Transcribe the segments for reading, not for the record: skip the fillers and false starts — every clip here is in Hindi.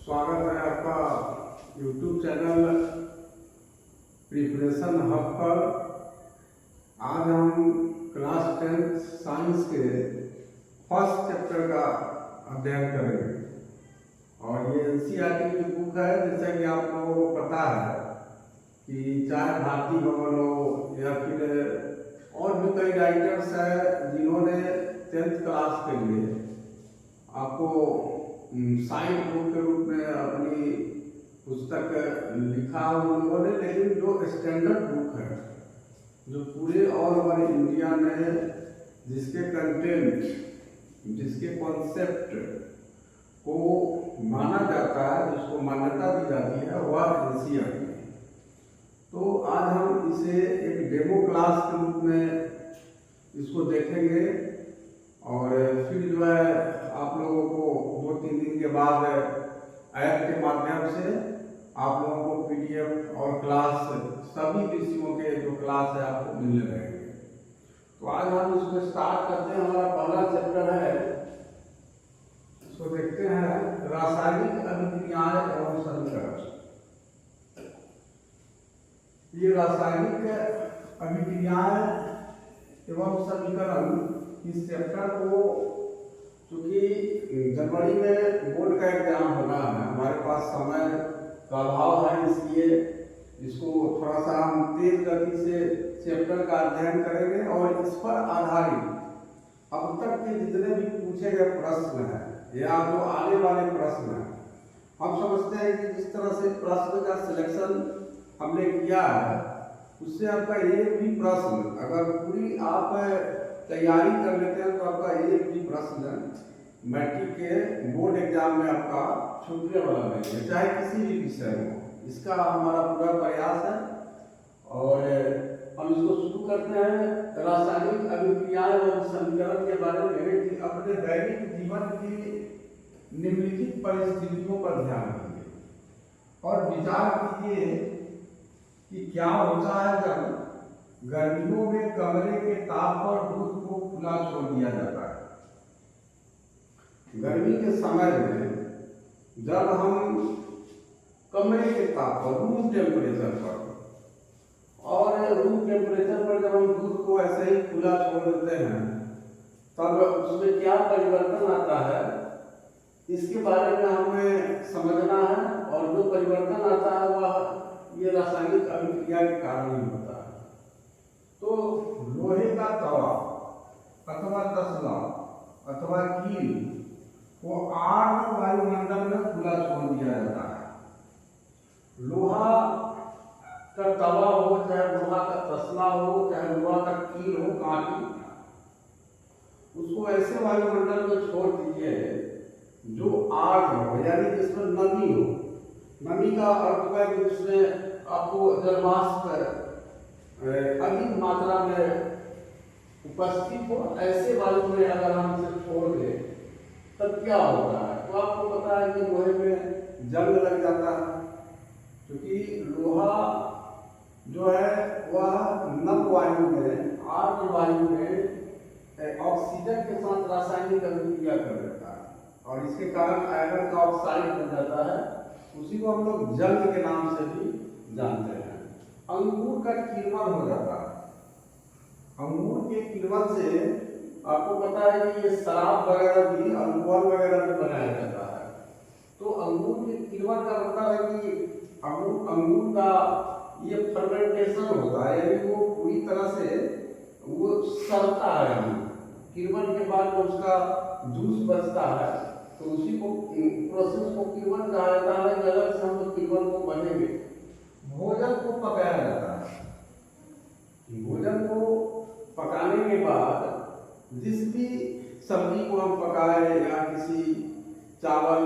स्वागत है आपका YouTube चैनल प्रिपरेशन हब पर। आज हम क्लास 10 साइंस के फर्स्ट चैप्टर का अध्ययन करेंगे और ये NCERT की बुक है। जैसा कि आप लोगों को पता है कि चाहे भारती भवन हो या फिर और भी कई राइटर्स हैं जिन्होंने 10th क्लास के लिए आपको साइंस बुक के रूप में अपनी पुस्तक लिखा उन्होंने, लेकिन जो स्टैंडर्ड बुक है जो पूरे ऑल ओवर इंडिया में जिसके कंटेंट जिसके कॉन्सेप्ट को माना जाता है, जिसको मान्यता दी जाती है, वह NCERT है। तो आज हम इसे एक डेमो क्लास के रूप में इसको देखेंगे और फिर जो है आप लोगों को 2-3 दिन के बाद ऐप के माध्यम से आप लोगों को PDF और क्लास सभी विषयों के जो क्लास है आपको मिलने रहेंगे। तो आज हम इसको स्टार्ट करते हैं। हमारा पहला चैप्टर है, इसको देखते हैं, रासायनिक अभिक्रियाएं एवं समीकरण। ये रासायनिक अभिक्रियाएं एवं समीकरण इस चैप्टर को, चूंकि जनवरी में बोर्ड का एग्जाम होना है, हमारे पास समय का अभाव है, इसलिए इसको थोड़ा सा हम तेज गति से चैप्टर का अध्ययन करेंगे और इस पर आधारित अब तक के जितने भी पूछे गए प्रश्न हैं या जो आने वाले प्रश्न हैं, हम समझते हैं कि जिस तरह से प्रश्न का सिलेक्शन हमने किया है उससे आपका एक भी प्रश्न अगर पूरी आप तैयारी कर लेते हैं तो आपका एक भी प्रश्न मैट्रिक के बोर्ड एग्जाम में आपका छूटने वाला नहीं है, चाहे किसी भी विषय में। इसका हमारा पूरा प्रयास है और हम इसको शुरू करते हैं। रासायनिक अभिक्रियाएं और समीकरण के बारे में कि अपने दैनिक जीवन की निम्नलिखित परिस्थितियों पर ध्यान दीजिए और विचार कीजिए कि क्या होता है जब गर्मियों में कमरे के ताप पर दूध को खुला छोड़ दिया जाता है। गर्मी के समय में जब हम कमरे के ताप पर, रूम टेम्परेचर पर, और रूम टेम्परेचर पर जब हम दूध को ऐसे ही खुला छोड़ देते हैं तब उसमें क्या परिवर्तन आता है, इसके बारे में हमें समझना है। और जो परिवर्तन आता है वह ये रासायनिक अभिक्रिया के कारण ही होता है। तो लोहे का तवा अथवा तसला अथवा कील को आर्द्र वायुमंडल में खुला छोड़ दिया जाता है। लोहा का तवा हो, चाहे लोहा का तसला हो, चाहे लोहा का कील हो, कांटी, उसको ऐसे वायुमंडल में छोड़ दीजिए जो आर्द्र हो, यानी जिसमें नमी हो। नमी का अर्थ है कि जिसमें आपको जलवाष्प अधिक मात्रा में उपस्थित हो, ऐसे वायु में अगर हम इसे छोड़ दें तब क्या होता है। तो आपको पता है कि लोहे में जंग लग जाता है, क्योंकि लोहा जो है वह नम वायु में, आर्द्र वायु में ऑक्सीजन के साथ रासायनिक अभिक्रिया कर देता है और इसके कारण आयरन का ऑक्साइड बन जाता है। उसी को हम लोग जंग के नाम से भी जानते हैं। अंगूर का किण्वन हो जाता है। अंगूर के किण्वन से आपको पता है कि ये शराब वगैरह भी, अल्कोहल वगैरह भी बनाया जाता है। तो अंगूर के किण्वन का मतलब है कि अंगूर का ये फर्मेंटेशन होता है, यानी वो पूरी तरह से वो सड़ता है। किण्वन के बाद जो उसका जूस बचता है तो उसी को प्रोसेस को किण्वन कहा जाता है। अलग से हम लोग किण्वन को बनेंगे। भोजन को पकाया जाता है। भोजन को पकाने के बाद जिस भी सब्जी को हम पकाए या किसी चावल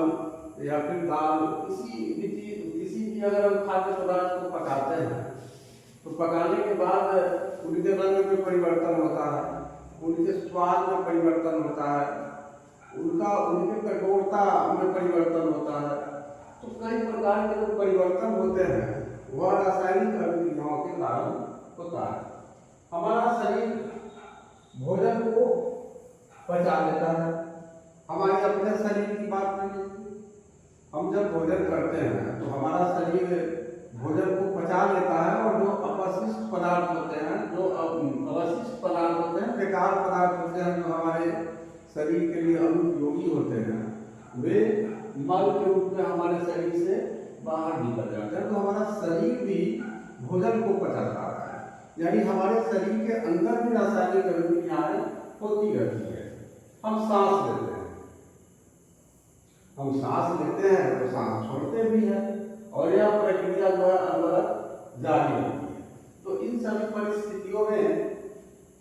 या फिर दाल, किसी भी अगर हम खाद्य पदार्थ को पकाते हैं तो पकाने के बाद उनके रंग में परिवर्तन होता है, उनके स्वाद में परिवर्तन होता है, उनके कठोरता में परिवर्तन होता है। तो कई प्रकार के जो परिवर्तन होते हैं वह रासायनिक अभिक्रियाओं के कारण होता है। हमारा शरीर भोजन को पचा लेता है। हमारे अपने शरीर की बात नहीं, हम जब भोजन करते हैं तो हमारा शरीर भोजन को पचा लेता है और जो अपशिष्ट पदार्थ होते हैं, जो अवशिष्ट पदार्थ होते हैं, बेकार पदार्थ होते हैं, जो हमारे शरीर के लिए अनुपयोगी होते हैं, वे मल के रूप में हमारे शरीर से बाहर निकल जाते हैं। तो हमारा शरीर भी भोजन को पचाता है, यानी हमारे शरीर के अंदर भी रासायनिक गतिविधियां होती रहती है। हम सांस लेते हैं, हम सांस लेते हैं तो सांस छोड़ते भी हैं, और यह प्रक्रिया जो है अनवरत जारी रहती है। तो इन सभी परिस्थितियों में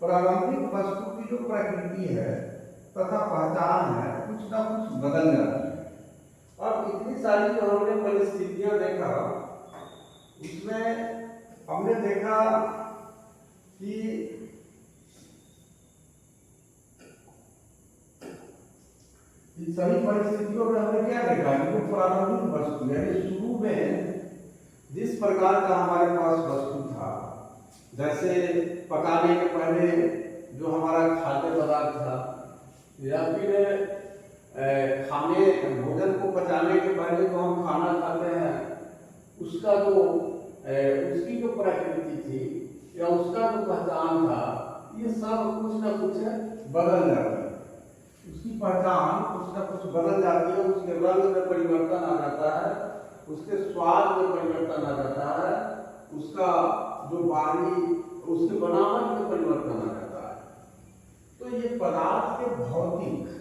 प्रारंभिक वस्तु की जो प्रकृति है तथा पहचान है, कुछ ना कुछ बदल जाती है। अब इतनी सारी जो हमने परिस्थितियां देखा, उसमें हमने देखा कि इन सभी परिस्थितियों में हमने क्या देखा कि जो प्रारंभिक वस्तु यानी शुरू में जिस प्रकार का हमारे पास वस्तु था, जैसे पकाने के पहले जो हमारा खाद्य पदार्थ था, या फिर खाने भोजन को पचाने के पहले जो हम खाना खाते हैं, उसका जो उसकी जो प्रकृति थी या उसका जो पहचान था, ये सब कुछ न कुछ बदल जाती है। उसकी पहचान कुछ न कुछ बदल जाती है, उसके रंग में परिवर्तन आ जाता है, उसके स्वाद में परिवर्तन आ जाता है, उसका जो बारी, उसके बनावट में परिवर्तन आ जाता है। तो ये पदार्थ के भौतिक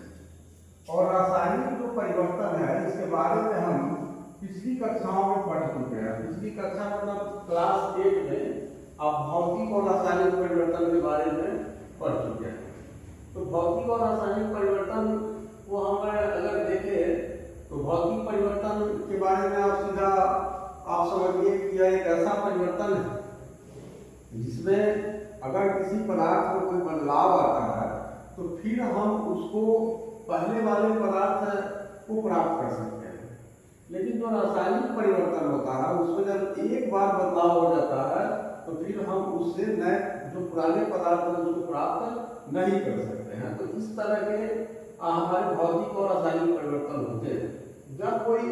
और रासायनिक जो परिवर्तन है, इसके बारे में हम पिछली कक्षाओं में पढ़ चुके हैं। पिछली कक्षा मतलब क्लास 8 में आप भौतिक और रासायनिक परिवर्तन के बारे में पढ़ चुके हैं। तो भौतिक और रासायनिक परिवर्तन को हम अगर देखें तो भौतिक परिवर्तन के बारे में आप सीधा आप समझिए कि यह एक ऐसा परिवर्तन है जिसमें अगर किसी पदार्थ में कोई बदलाव आता है तो फिर हम उसको पहले वाले पदार्थ को प्राप्त कर सकते हैं। लेकिन जो रासायनिक परिवर्तन होता है उसमें जब एक बार बदलाव हो जाता है तो फिर हम उससे नए जो पुराने पदार्थ हैं उसको प्राप्त नहीं कर सकते हैं। तो इस तरह के हमारे भौतिक और रासायनिक परिवर्तन होते हैं। जब कोई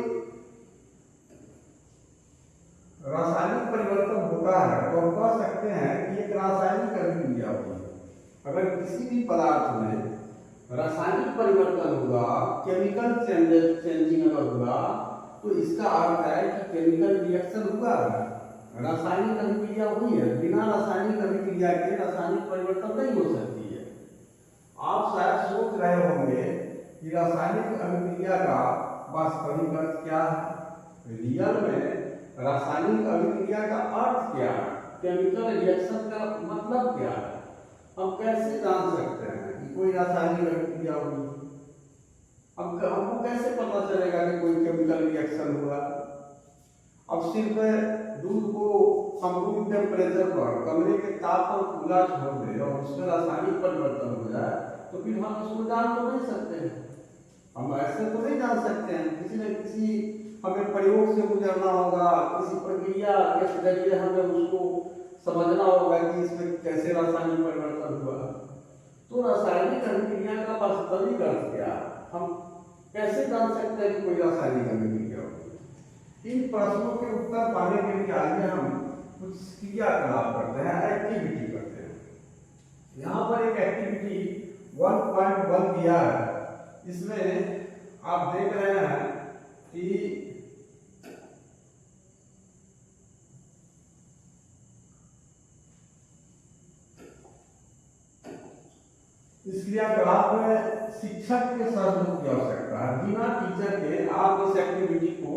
रासायनिक परिवर्तन होता है तो हम कह सकते हैं कि एक रासायनिक अभिक्रिया हुई है। अगर किसी भी पदार्थ में रासायनिक परिवर्तन हुआ, केमिकल चेंजिंग अगर हुआ, तो इसका अर्थ है कि केमिकल रिएक्शन हुआ है, रासायनिक अभिक्रिया हुई है। बिना रासायनिक अभिक्रिया के रासायनिक परिवर्तन नहीं हो सकती है। आप शायद सोच रहे होंगे कि रासायनिक अभिक्रिया का वास्तविक अर्थ क्या है, रियल में रासायनिक अभिक्रिया का अर्थ क्या है, केमिकल रिएक्शन का मतलब क्या है, हम कैसे जान सकते हैं कि कोई रासायनिक अभिक्रिया हुई। अब हमको कैसे पता चलेगा कि कोई केमिकल रिएक्शन हुआ। अब सिर्फ दूध को हम रूम टेम्परेचर पर कमरे के ताप पर खुला छोड़ दें और उसमें रासायनिक परिवर्तन हो जाए तो फिर हम उसको जान तो नहीं सकते हैं। हम ऐसे तो नहीं जान सकते हैं, किसी न किसी हमें प्रयोग से गुजरना होगा, किसी प्रक्रिया के जरिए हमें उसको समझना होगा कि इसमें कैसे रासायनिक परिवर्तन हुआ। तो रासायनिक अभिक्रिया का वास्तविक अर्थ क्या है, हम कैसे जान सकते हैं कि कोई रासायनिक अभिक्रिया होगी। इन प्रश्नों के उत्तर पाने के लिए आगे हम कुछ क्रियाकलाप करते हैं, एक्टिविटी करते हैं। यहाँ पर एक एक्टिविटी 1.1 दिया है। इसमें आप देख रहे हैं कि इस क्रियाकलाप में शिक्षक के सहयोग की आवश्यकता है। बिना टीचर के आप इस एक्टिविटी को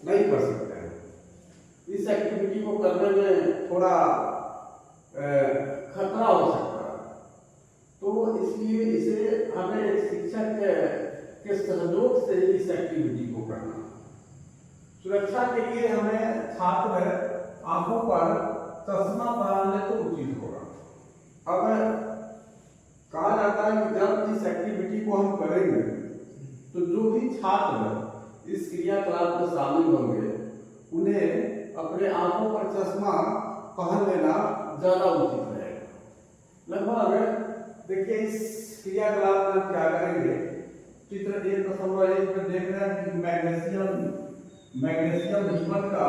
नहीं कर सकते हैं। इस एक्टिविटी को करने में थोड़ा खतरा हो सकता है, तो इसलिए इसे हमें एक शिक्षक के सहयोग से इस एक्टिविटी को करना। सुरक्षा के लिए हमें छात्र आंखों पर चश्मा पहनने तो उचित होगा। अगर कहा जाता है कि जब इस एक्टिविटी को हम करेंगे तो जो भी छात्र इस क्रियाकलाप में शामिल होंगे उन्हें अपने आंखों पर चश्मा पहन लेना ज्यादा उचित रहेगा। लगभग देखिए इस क्रियाकलाप में क्या करेंगे, चित्र 1.1 में देख रहे हैं कि मैग्नीशियम मैग्नीशियम जीवन का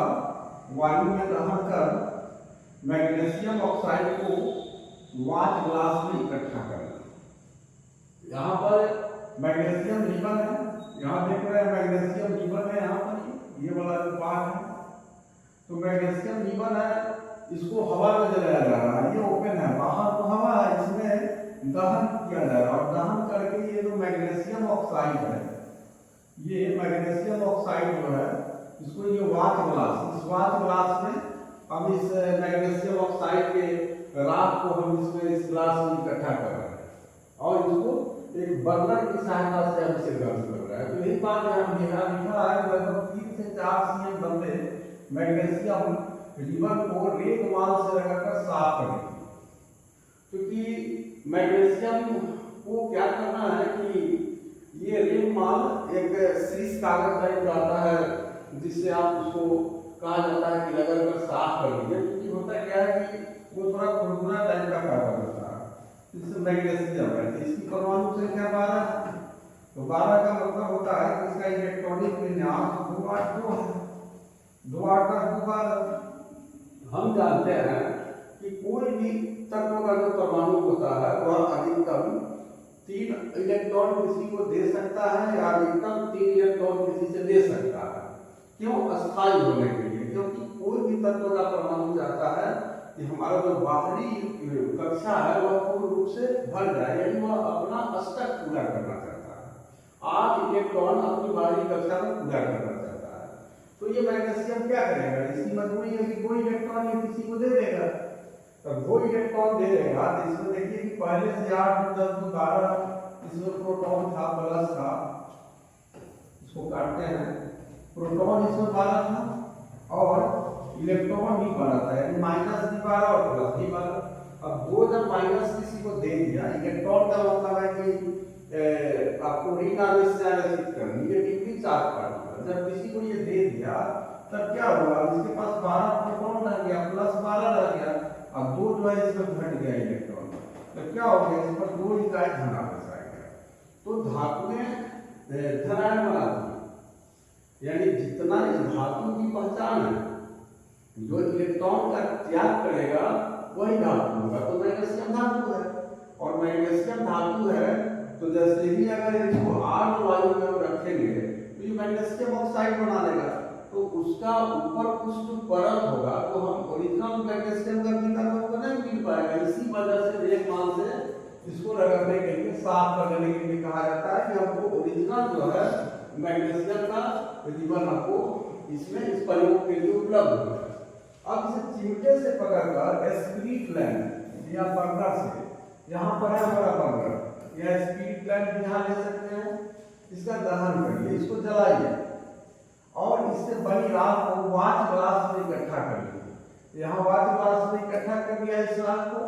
वायु में दहन कर मैग्नीशियम ऑक्साइड को वाच ग्लास में इकट्ठा करना। यहाँ पर मैग्नीशियम जीवन है, यहाँ देख रहे हैं मैग्नीशियम जीवन है, यहाँ पर ये वाला जो पार्ट है तो मैग्नीशियम जीवन है, इसको हवा में जलाया जा रहा है, ये ओपन है, बाहर तो हवा है, इसमें दहन किया जा रहा है और दहन करके ये जो मैग्नीशियम ऑक्साइड है, ये मैग्नीशियम ऑक्साइड जो है इसको ये वाच ग्लास, इस वाच ग्लास में हम इस मैग्नीशियम ऑक्साइड के राख को हम इसमें इस ग्लास में इकट्ठा कर रहे हैं और इसको एक बर्नर की सहायता से हम इसे गर्म कर रहे हैं। तो यही बात है, हम यहाँ लिखा है लगभग 3 से 4 सीएम बंदे मैग्नीशियम जीवन को रेत माल से रगड़कर साफ करेंगे, क्योंकि मैग्नीशियम को क्या करना है कि ये रेत माल एक सीस कागज टाइप आता है जिससे आप उसको कहा जाता है कि रगड़ कर साफ कर लीजिए, क्योंकि होता क्या है कि वो थोड़ा खुरदुरा टाइप का कागज होता है, इससे मैग्नीशियम है। तो इसकी परमाणु संख्या 12 है, तो 12 का मतलब होता है कि इसका इलेक्ट्रॉनिक विन्यास 2 8 12। हम जानते हैं कि कोई भी तत्व का जो परमाणु होता है वह अधिकतम 3 इलेक्ट्रॉन किसी को दे सकता है या अधिकतम 3 इलेक्ट्रॉन किसी से ले सकता है। क्यों? अस्थायी होने के लिए, क्योंकि कोई भी तत्व का परमाणु चाहता है कि हमारा जो बाहरी कक्षा है वह पूर्ण रूप से भर जाए, यानी वह अपना अस्तर पूरा करना चाहता है। 8 इलेक्ट्रॉन अपनी बाहरी कक्षा में पूरा करना चाहता है, तो ये मैग्नीशियम क्या करेगा? इसकी मजबूरी है कि 2 इलेक्ट्रॉन ये किसी को दे देगा, तब 2 इलेक्ट्रॉन दे देगा तो इसमें देखिए कि पहले से 8 10 12 इसमें प्रोटॉन था प्लस था, इसको काटते हैं, प्रोटॉन इसमें 12 था और इलेक्ट्रॉन भी 12 था, यानी माइनस भी 12 और प्लस भी 12। अब 2 जब माइनस किसी को दे दिया, इलेक्ट्रॉन का मतलब है कि आपको ऋण आवेश से आकर्षित कर निगेटिवली चार्ज पार्टिकल, जब किसी को ये दे दिया तब क्या हुआ, इसके पास 12 प्रोटॉन रह गया प्लस 12 रह गया, अब 2 जो है इसमें घट गया इलेक्ट्रॉन, तो क्या हो गया, इस पर 2 इकाई धनावेश आ गया। तो धातु में धनायन बना दी, यानी जितना धातु की पहचान है, जो इलेक्ट्रॉन का त्याग करेगा वही धातु होगा, तो मैग्नीशियम धातु है। और मैग्नीशियम धातु है तो जैसे ही अगर इसको आर्द्र वायु में हम रखेंगे तो ये मैग्नीशियम ऑक्साइड बना लेगा, तो उसका ऊपर कुछ जो परत होगा तो हम ओरिजिनल मैग्नीशियम का टीका तो नहीं मिल पाएगा। इसी वजह से एक मान से इसको रगड़ने के लिए, साफ करने के लिए कहा जाता है कि हमको ओरिजिनल जो है मैग्नीशियम का जीवन आपको इसमें इस प्रयोग के लिए उपलब्ध हो। अब इसे चिमटे से पकड़कर स्पिरिट लैंप या बर्नर से, यहाँ पर है हमारा बर्नर या स्पिरिट लैंप यहाँ ले सकते हैं, इसका दहन करिए, इसको जलाइए और इससे बनी राख को वाच ग्लास में इकट्ठा कर लीजिए। यहाँ वाच ग्लास में इकट्ठा कर लिया इस राख को,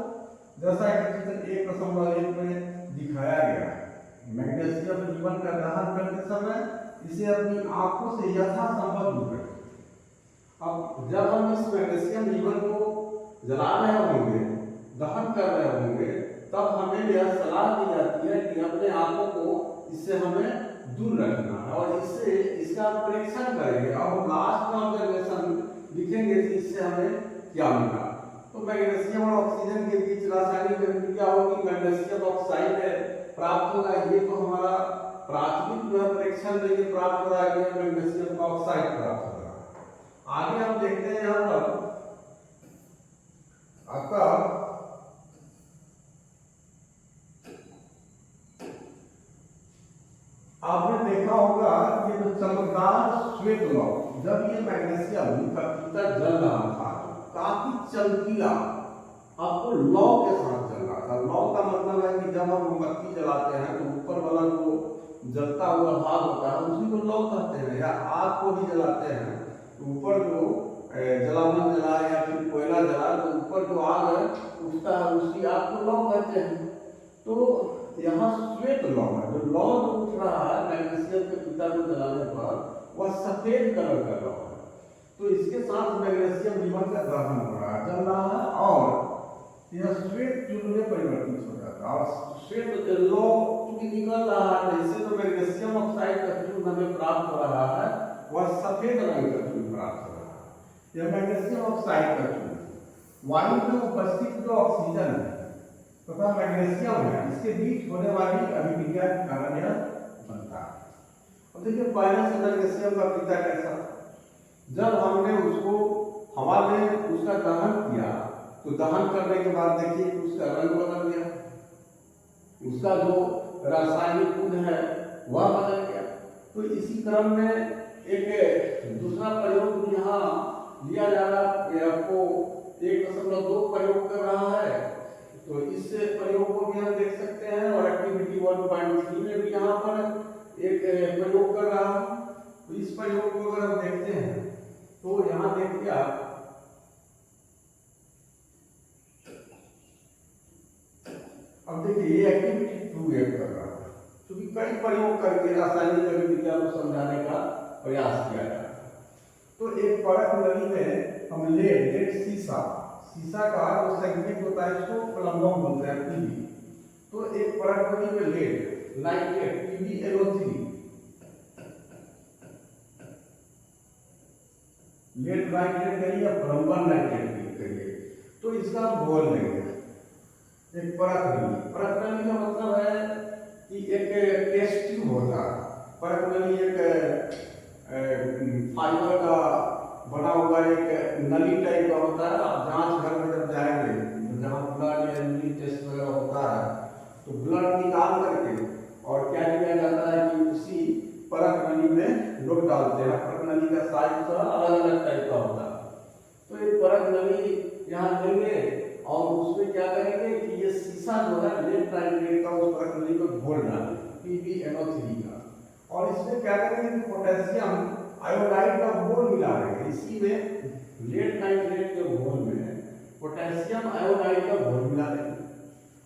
जैसा कि चित्र 1.1 में दिखाया गया है। मैग्नीशियम जीवन का दहन करते समय इसे अपनी आंखों से यथासंभव दूर रखें। अब जब हम इस मैग्नीशियम जीवन को जला रहे होंगे, दहन कर रहे होंगे, तब हमें यह सलाह दी जाती है कि अपने आंखों को इससे हमें दूर रखना है और इससे इसका परीक्षण करेंगे और लास्ट में ऑब्जर्वेशन लिखेंगे कि इससे हमें क्या मिला। तो मैग्नीशियम और ऑक्सीजन के बीच रासायनिक प्रतिक्रिया होगी, मैग्नीशियम ऑक्साइड प्राप्त होगा। ये तो हमारा प्राथमिक जो है परीक्षण में ये प्राप्त हो रहा है, मैग्नीशियम का ऑक्साइड प्राप्त हो रहा है। आगे हम देखते हैं यहाँ पर आपका आपने देखा होगा ये जो चमकदार श्वेत लौ, जब ये मैग्नीशियम का कीटा जल रहा था काफी चमकीला आपको लौ के साथ जल रहा था। लौ का मतलब है कि जब हम मोमबत्ती जलाते हैं तो ऊपर वाला जो जलता हुआ भाग होता है उसी को लौ कहते हैं, या आग को भी जलाते हैं तो ऊपर जो जलावन जला या फिर कोयला जला तो ऊपर जो आग है उठता है, उसी आग को लौ कहते हैं। तो यहाँ श्वेत लौ है, जो लौ जो उठ रहा है मैग्नीशियम के कीटा को जलाने पर वह सफेद कलर का लौ है। तो इसके साथ मैग्नीशियम जीवन का दहन हो रहा है, जल रहा है और यह श्वेत चूर्ण में परिवर्तित हो जाता है और श्वेत लौ चूंकि निकल रहा है, इससे तो मैग्नीशियम ऑक्साइड का चूर्ण हमें प्राप्त हो रहा है वह सफेद रंग का चूर्ण प्राप्त हो रहा है। यह मैग्नीशियम ऑक्साइड का चूर्ण वायु में उपस्थित जो ऑक्सीजन है तथा मैग्नीशियम है, इसके बीच होने वाली अभिक्रिया के कारण यह बनता है। अब देखिए पहले से मैग्नीशियम का पिता कैसा, जब हमने उसको हवा में उसका दहन किया तो दहन करने के बाद देखिए उसका रंग बदल गया, उसका जो रासायनिक गुण है वह बदल गया। तो इसी क्रम में एक दूसरा प्रयोग यहाँ लिया जा रहा है, आपको 1.2 प्रयोग कर रहा है। तो इस प्रयोग को भी हम देख सकते हैं और एक्टिविटी 1.3 में भी यहाँ पर एक प्रयोग कर रहा है। तो इस प्रयोग को अगर हम देखते हैं तो यहाँ देखिए आप, अब देखिए ये एक्टिविटी 2 कर रहा है, क्योंकि कई प्रयोग करके रासायनिक अभिक्रिया को समझाने का प्रयास किया जाता है। तो एक परख नली में हम लेड शीशा का जो संकेत होता है इसको प्लम्बम बोलते हैं, पीबी। तो एक परख नली में lead nitrate PbNO3, lead nitrate कहिए या प्लम्बम नाइट्रेट कहिए, तो इसका घोल लेंगे एक परख नली। परख नली का मतलब है कि एक टेस्ट ट्यूब होता है। परख नली एक फाइबर का बना हुआ एक नली टाइप का होता है। आप जांच घर में जब जाएंगे जहाँ ब्लड या यूरिन टेस्ट वगैरह होता है तो ब्लड निकाल करके और क्या किया जाता है कि उसी परख नली में लोग डालते हैं। परख नली का साइज तो अलग अलग टाइप का होता है। तो एक परख नली यहाँ लेंगे और उसमें क्या करेंगे कि ये शीशा जो है लेड नाइट्रेट का उस परख नली में घोल डालेंगे PbNO3 का, और इसमें क्या करेंगे कि पोटेशियम आयोडाइड का घोल मिला देंगे। इसी में लेड नाइट्रेट के घोल में पोटेशियम आयोडाइड का घोल मिला देंगे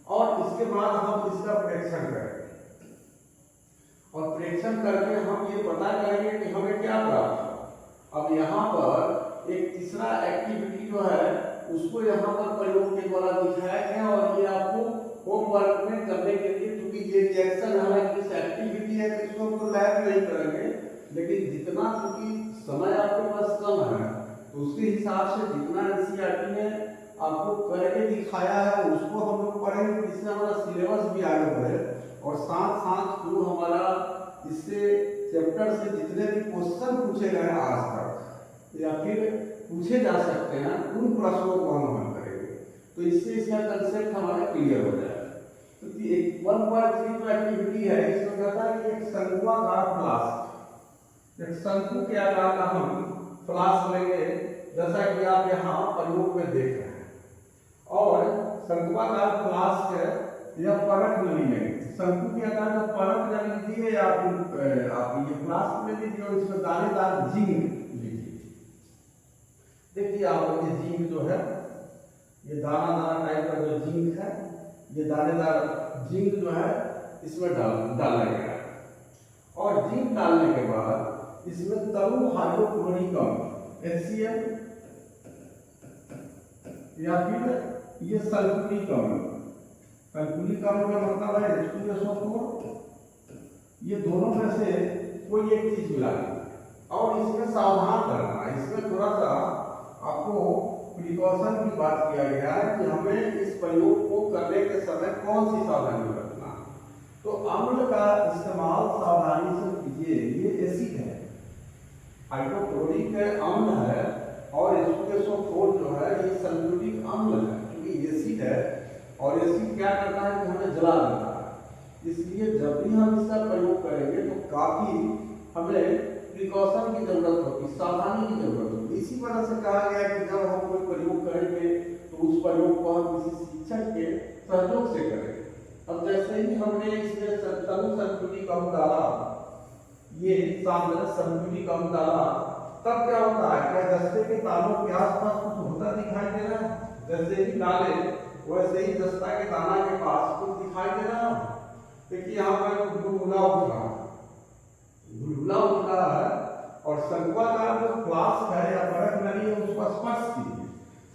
और इसके बाद हम इसका परीक्षण करेंगे और परीक्षण करके हम ये पता करेंगे कि हमें क्या प्राप्त हुआ। अब यहाँ पर एक तीसरा एक्टिविटी जो है उसको यहाँ पर प्रयोग के द्वारा दिखाया गया और ये आपको होमवर्क में करने के लिए, क्योंकि ये रिएक्शन हालांकि इस एक्टिविटी है तो इसको तो लैब नहीं करेंगे, लेकिन जितना क्योंकि समय आपके पास कम है तो उसके हिसाब से जितना NCERT ने आपको करके दिखाया है उसको हम लोग पढ़ेंगे, जिससे हमारा सिलेबस भी आगे बढ़े और साथ साथ जो हमारा इससे चैप्टर से जितने भी क्वेश्चन पूछे गए हैं आज तक या फिर पूछे जा सकते हैं उन प्रश्नों को हम हल करेंगे। तो इससे इसका कंसेप्ट हमारा क्लियर हो जाएगा। तो 1.3 जो एक्टिविटी है इसमें कहता है कि एक शंकुआकार फ्लास्क, एक शंकु के आकार का हम फ्लास्क लेंगे जैसा कि आप यहाँ प्रयोग में देख रहे हैं, और शंकुआकार फ्लास्क है यह परख नली लेंगे। शंकु के आकार का परख नली लीजिए या आप ये फ्लास्क में लीजिए और इसमें दानेदार जिंक लीजिए। देखिए आप ये जिंक जो है ये दाना दाना टाइप का जो जिंक है, ये दानेदार जिंक जो है इसमें डाला गया है और जिंक डालने के बाद इसमें तरु हाइड्रोक्लोरिक अम्ल HCl या फिर ये सल्फ्यूरिक अम्ल, सल्फ्यूरिक अम्ल का मतलब है H2SO4, ये दोनों में से कोई एक चीज मिलानी और इसमें सावधान करना है। इसमें थोड़ा सा आपको प्रिकॉशन की बात किया गया है कि हमें इस प्रयोग को करने के समय कौन सी सावधानी रखना है। तो अम्ल का इस्तेमाल सावधानी से कीजिए। ये एसिड है, हाइड्रोक्लोरिक अम्ल है और H2SO4 जो है ये सल्फ्यूरिक अम्ल है, क्योंकि एसिड है और एसिड क्या करता है कि हमें जला देता है। इसलिए जब भी हम इसका प्रयोग करेंगे तो काफी हमें प्रिकॉशन की जरूरत होगी, सावधानी की जरूरत होगी। इसी वजह से कहा गया कि जब हम कोई प्रयोग करेंगे तो उस प्रयोग को हम किसी शिक्षक के सहयोग से करेंगे। अब जैसे ही हमने इसमें तरु सल्फ्यूरिक अम्ल डाला, ये सांद्र सल्फ्यूरिक अम्ल डाला, तब क्या होता है, क्या दस्ते के तालों के आसपास कुछ होता दिखाई दे रहा है? जैसे ही डाले वैसे ही दस्ता के दाना के पास कुछ दिखाई दे रहा है। देखिए यहाँ पर बुलबुला उठ रहा है, बुलबुला उठ रहा है और शंकुआकार जो फ्लास्क है या परख नली है उसको स्पर्श कीजिए।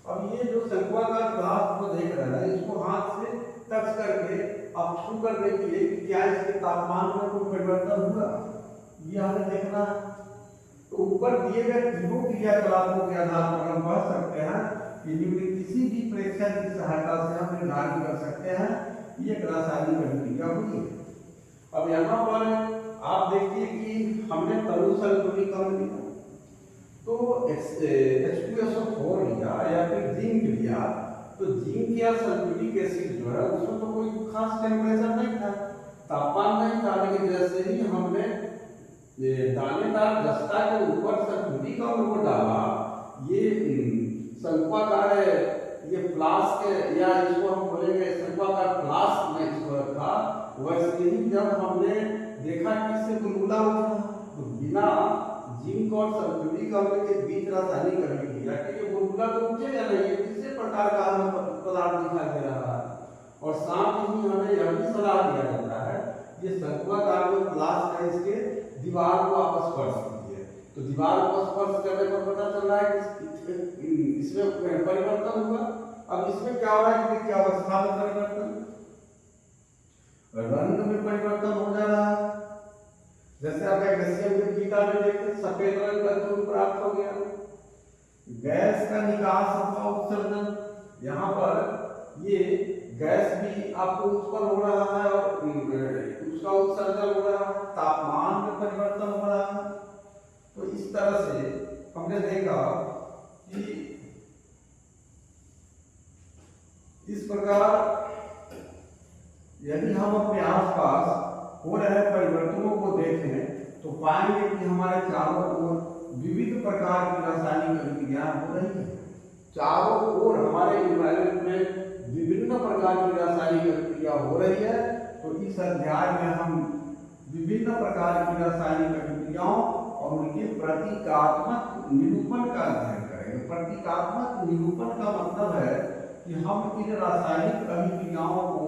अब ये जो शंकुआकार फ्लास्क को देख रहे हैं इसको हाथ से टच करके आप छू कर देखिए कि क्या इसके तापमान में कोई परिवर्तन हुआ, ये हमें देखना है। तो ऊपर दिए गए तीनों क्रियाकलापों के आधार पर हम कह सकते हैं कि निम्न किसी भी प्रेक्षण की सहायता से हम निर्धारित कर सकते हैं कि एक रासायनिक अभिक्रिया हुई है। अब यहाँ पर आप देखिए कि हमने तरु सल्फ्यूरिक अम्ल लिया, तो H2SO4 लिया या फिर जिंक लिया, तो जिंक या सल्फ्यूरिक एसिड जो है उसमें तो कोई खास टेम्परेचर नहीं था, तापमान नहीं था, लेकिन जैसे ही हमने दानेदार दस्ता के ऊपर सल्फ्यूरिक अम्ल को डाला, ये शंक्वाकार ये फ्लास्क या इसको हम बोलेंगे शंक्वाकार फ्लास्क में इसको रखा, वैसे ही जब हमने देखा कि इससे बुलबुला उठा, तो बिना जिंक और सल्फ्यूरिक अम्ल के बीच रासायनिक अभिक्रिया के ये बुलबुला तो उठेगा नहीं, किसी प्रकार का हमें पदार्थ दिखाई दे रहा है। और साथ ही हमें यह भी सलाह दिया जाता है ये शंक्वाकार जो फ्लास्क है इसके दीवार को आप स्पर्श कीजिए, तो दीवार को स्पर्श करने पर पता चल रहा है कि इसमें परिवर्तन हुआ। अब इसमें क्या हो रहा है कि अवस्था में परिवर्तन, रंग में परिवर्तन हो जा रहा है। जैसे आप मैग्नीशियम के फीता में देखते सफेद रंग का चूर्ण प्राप्त हो गया। गैस का निकास अथवा उत्सर्जन, यहाँ पर ये गैस भी आपको उत्पन्न हो रहा है और उसका उत्सर्जन हो रहा है, तापमान में परिवर्तन हो रहा है। तो इस तरह से हमने देखा कि इस प्रकार यदि हम अपने आसपास हो रहे परिवर्तनों को देखें तो पाएंगे कि हमारे चारों ओर विविध प्रकार की रासायनिक अभिक्रियाएं हो रही है। चारों ओर हमारे एनवायरनमेंट में विभिन्न प्रकार की रासायनिक अभिक्रिया हो रही है। तो इस अध्याय में हम विभिन्न प्रकार की रासायनिक अभिक्रियाओं और उनके प्रतीकात्मक निरूपण का अध्ययन करेंगे। प्रतीकात्मक निरूपण का मतलब है कि हम इन रासायनिक अभिक्रियाओं को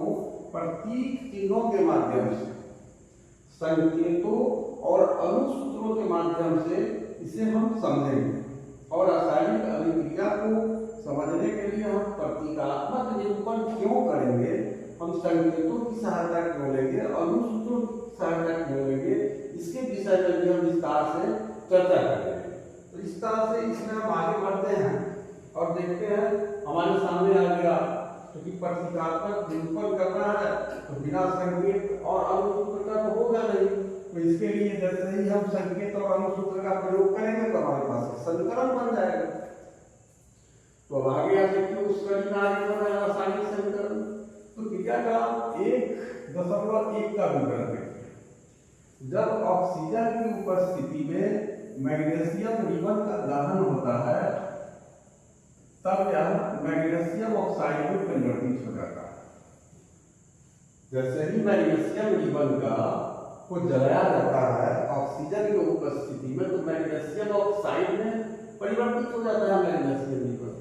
प्रतीक चिन्हों के माध्यम से, संकेतों और अनुसूत्रों के माध्यम से इसे हम समझेंगे। और रासायनिक अभिक्रिया को समझने के लिए हम प्रतीकात्मक निरूपण क्यों करेंगे, हम संकेतों की सहायता क्यों लेंगे, अनुसूत्रों की सहायता क्यों लेंगे, इसके विषय में भी हम विस्तार से चर्चा करेंगे। तो इस तरह से इसमें हम आगे बढ़ते हैं और देखते हैं हमारे सामने आ गया, क्योंकि प्रतीकात्मक निरूपण करना है तो बिना संकेत और अनुसूत्र का तो होगा नहीं। तो इसके लिए जैसे ही हम संकेत और अनुसूत्र का प्रयोग करेंगे तो हमारे पास समीकरण बन जाएगा। तो अब आगे आप देखिए उस कड़ी में आगे बढ़ रहा है रासायनिक समीकरण। तो क्रिया का 1.1 का विवरण देखिए। जब ऑक्सीजन की उपस्थिति में मैग्नीशियम रिबन का दहन होता है तब यह मैग्नीशियम ऑक्साइड में परिवर्तित हो जाता है। जैसे ही मैग्नीशियम रिबन को जलाया जाता है ऑक्सीजन की उपस्थिति में, तो मैग्नीशियम ऑक्साइड में परिवर्तित हो जाता है मैग्नीशियम रिबन।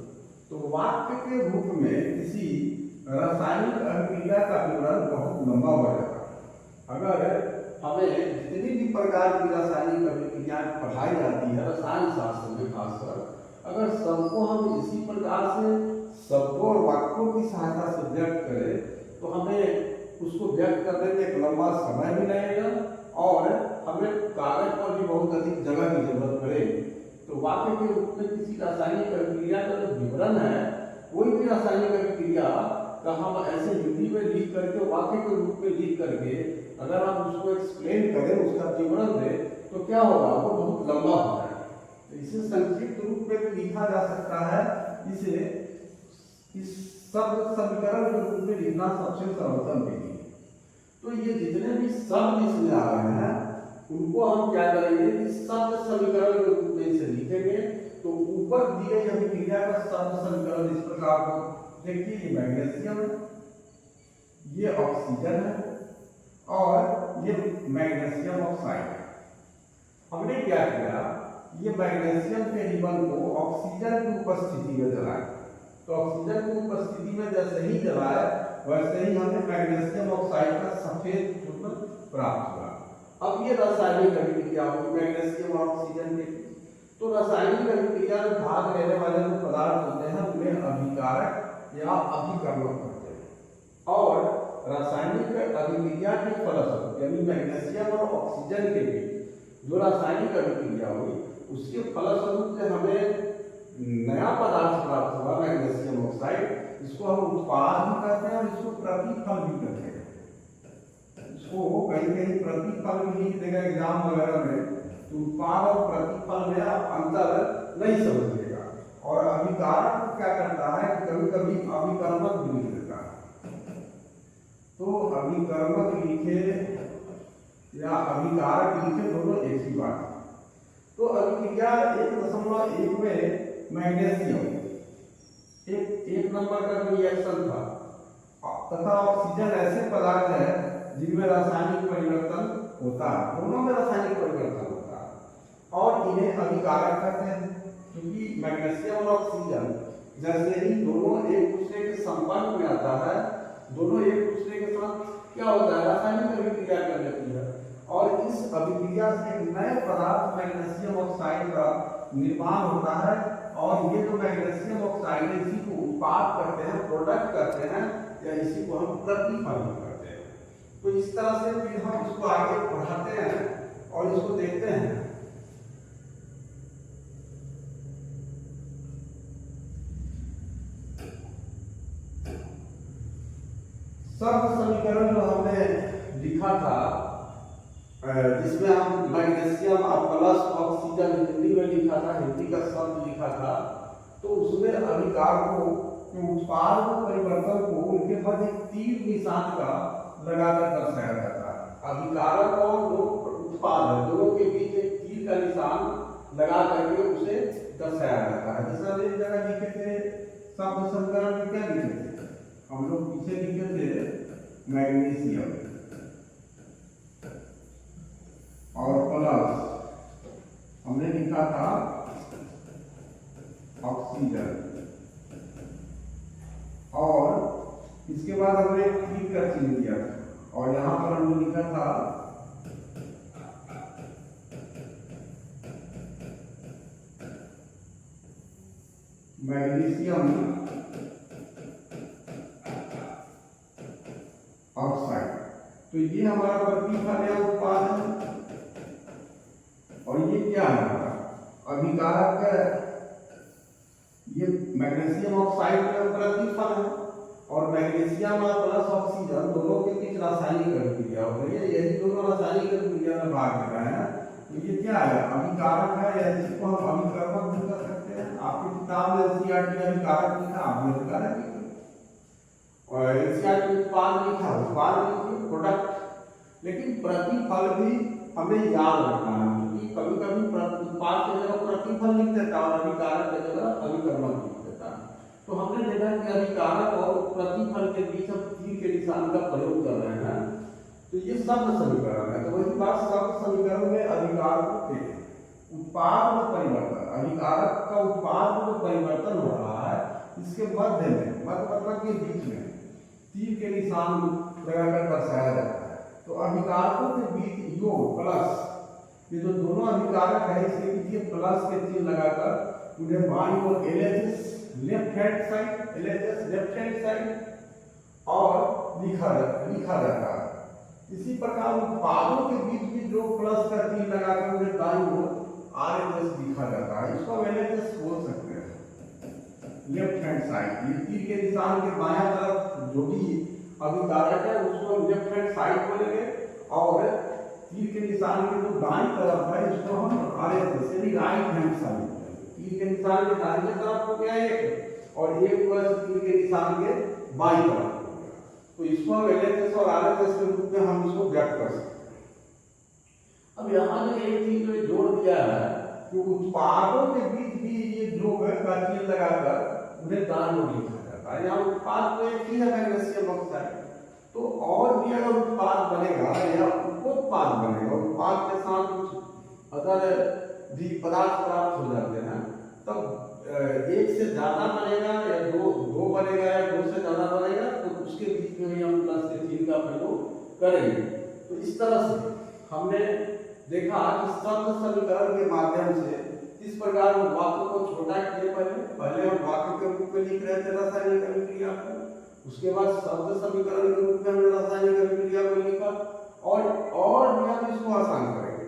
तो वाक्य के रूप में किसी रासायनिक अभिक्रिया का विवरण बहुत लंबा हो जाता है। अगर हमें जितनी भी प्रकार की रासायनिक अभिक्रियाएं पढ़ाई जाती है रसायन शास्त्र में खासकर, अगर सबको हम इसी प्रकार से शब्दों और वाक्यों की सहायता से व्यक्त करें तो हमें उसको व्यक्त करने में एक लंबा समय भी लगेगा और हमें कागज पर भी बहुत अधिक जगह की जरूरत पड़ेगी। तो वाक्य के रूप में किसी रासायनिक अभिक्रिया का जो विवरण है, कोई भी रासायनिक अभिक्रिया का हम ऐसे हिंदी में लिख करके वाक्य के रूप में लिख करके अगर हम उसको एक्सप्लेन करें, उसका विवरण दें, तो क्या होगा, वो बहुत लंबा हो जाएगा। तो इसे संक्षिप्त रूप में भी लिखा जा सकता है। इसे इस शब्द समीकरण के रूप में लिखना सबसे सर्वोत्तम विधि है। तो ये जितने भी शब्द इसमें आ रहे हैं उनको हम क्या करेंगे कि शब्द समीकरण के रूप में इसे लिखेंगे। तो ऊपर दिए अभिक्रिया का शब्द समीकरण इस प्रकार को देखिए, ये मैग्नीशियम है, ये ऑक्सीजन है और ये मैग्नीशियम ऑक्साइड है। हमने क्या किया, ये मैग्नीशियम के रिबन को ऑक्सीजन की उपस्थिति में जलाया। तो ऑक्सीजन की उपस्थिति में जैसे ही जलाया वैसे ही हमें मैग्नीशियम ऑक्साइड का सफेद चूर्ण प्राप्त हुआ। अब ये रासायनिक अभिक्रिया हुई मैग्नीशियम और ऑक्सीजन के। तो रासायनिक अभिक्रिया में भाग लेने वाले जो पदार्थ होते हैं उन्हें अभिकारक या अभिकर्मक कहते हैं। और रासायनिक अभिक्रिया के फलस्वरूप यानी मैग्नीशियम और ऑक्सीजन के बीच जो रासायनिक अभिक्रिया हुई उसके फलस्वरूप से हमें नया पदार्थ प्राप्त हुआ मैग्नीशियम ऑक्साइड। इसको हम उत्पाद भी कहते हैं और इसको प्रतिफल भी कहते हैं। इसको कहीं कहीं प्रतिफल भी लिख देगा एग्जाम वगैरह में, तो उत्पाद और प्रतिफल में आप अंतर नहीं समझिएगा। और अभिकारक क्या करता है कि कभी कभी अभिकर्मक भी लिख देता है, तो अभिकर्मक लिखे या अभिकारक लिखे दोनों एक ही बात है। तो अभिक्रिया 1.1 में मैग्नीशियम एक नंबर का रिएक्शन था तथा ऑक्सीजन ऐसे पदार्थ है जिनमें रासायनिक परिवर्तन होता है, दोनों में रासायनिक परिवर्तन होता है और इन्हें अभिकारक कहते हैं। क्योंकि मैग्नीशियम और ऑक्सीजन जैसे ही दोनों एक दूसरे के संपर्क में आता है, दोनों एक दूसरे के साथ क्या होता है, रासायनिक अभिक्रिया कर लेती है और इस अभिक्रिया से एक नए पदार्थ मैग्नीशियम ऑक्साइड का निर्माण होता है। और ये जो मैग्नीशियम ऑक्साइड है इसी को उत्पाद करते हैं, प्रोडक्ट करते हैं, या इसी को हम प्रतिफल करते हैं। तो इस तरह से फिर हम इसको आगे बढ़ाते हैं और इसको देखते हैं। शब्द समीकरण जो हमने लिखा था, जिसमें हम मैग्नीशियम और प्लस ऑक्सीजन हिंदी में लिखा था, हिंदी का शब्द लिखा था, तो उसमें अभिकारकों उत्पाद परिवर्तन को उनके बाद एक तीर निशान का लगाकर दर्शाया जाता है। अभिकारक और जो उत्पाद है दोनों के बीच एक तीर का निशान लगा करके उसे दर्शाया जाता है। जैसा एक जगह लिखे थे शब्द समीकरण में, क्या लिखे थे हम लोग, पीछे लिखे थे मैग्नीशियम और प्लस हमने लिखा था ऑक्सीजन, और इसके बाद हमने तीर का चिन्ह दिया और यहां पर हमने लिखा था मैग्नीशियम ऑक्साइड। तो ये हमारा प्रतिफल या उत्पाद है और ये क्या है अभिकारक है। ये मैग्नीशियम ऑक्साइड का प्रतिफल है और मैग्नीशियम और प्लस ऑक्सीजन दोनों के बीच रासायनिक अभिक्रिया हो रही है। यही दोनों रासायनिक अभिक्रिया में भाग ले रहे हैं, तो ये क्या है अभिकारक है, या जिसको हम अभिकर्मक भी कर सकते हैं। आपकी किताब में एनसीईआरटी अभिकारक लिखा, आप भी अभिकारक लिखो, और एनसीईआरटी उत्पाद लिखा, उत्पाद लिखिए, प्रोडक्ट। लेकिन प्रतिफल भी हमें याद रखना है, क्योंकि कभी कभी उत्पाद की जगह प्रतिफल लिख देता है और अभिकारक की जगह अभिकर्मक लिख देता है। तो हमने देखा कि अभिकारक और प्रतिफल के बीच हम तीर के निशान का प्रयोग कर रहे हैं, तो ये शब्द समीकरण है। तो वही बात शब्द समीकरण में अभिकारक के उत्पाद में परिवर्तन, अभिकारक का उत्पाद में जो परिवर्तन हो रहा है इसके मध्य में, मतलब के बीच में तीर के निशान लगाकर दर्शाया जाता है। तो अभिकारकों के बीच योग प्लस, ये जो दोनों अभिकारक है इसके बीच ये प्लस के चिन्ह लगाकर उन्हें बाईं ओर LHS left hand side, LHS left hand side और लिखा जाता है। इसी प्रकार उत्पादों के बीच भी जो प्लस का चिन्ह लगाकर उन्हें दाईं ओर RHS लिखा जाता है, इसको LHS बोल सकते हैं, लेफ्ट हैंड साइड। ये तीर के निशान के बायां तरफ जो भी अभिकारक है उसको लेफ्ट हैंड साइड बोलेंगे और तीर के निशान के जो दाईं तरफ है इसको हम RHS यानी राइट हैंड साइड। तीर के निशान के दाहिने तरफ हो गया एक, और एक तीर के निशान के बाईं तरफ हो गया, तो इसको हम LHS और RHS के रूप में हम इसको व्यक्त कर सकते हैं। अब यहाँ जो एक चीज जो जोड़ दिया है कि उत्पादों के बीच भी ये जो है का चिन्ह लगाकर उन्हें दाईं ओर लिखा जाता है। यहाँ उत्पाद तो एक ही है मैग्नीशियम ऑक्साइड, तो और भी अगर उत्पाद बनेगा या उपोत्पाद बनेगा, उत्पाद के साथ कुछ अगर भी पदार्थ प्राप्त हो जाते हैं, तब एक से ज्यादा बनेगा या दो बनेगा या दो से ज्यादा बनेगा, तो उसके बीच में हम प्लस के चिन्ह का प्रयोग करेंगे। तो इस तरह से हमने देखा कि शब्द समीकरण के माध्यम से इस प्रकार वाक्य को छोटा किए। पहले हम वाक्य के रूप में लिख रहे थे रासायनिक अभिक्रिया को, उसके बाद शब्द समीकरण के रूप में हमने रासायनिक अभिक्रिया को लिखा और भी हम इसको आसान करेंगे।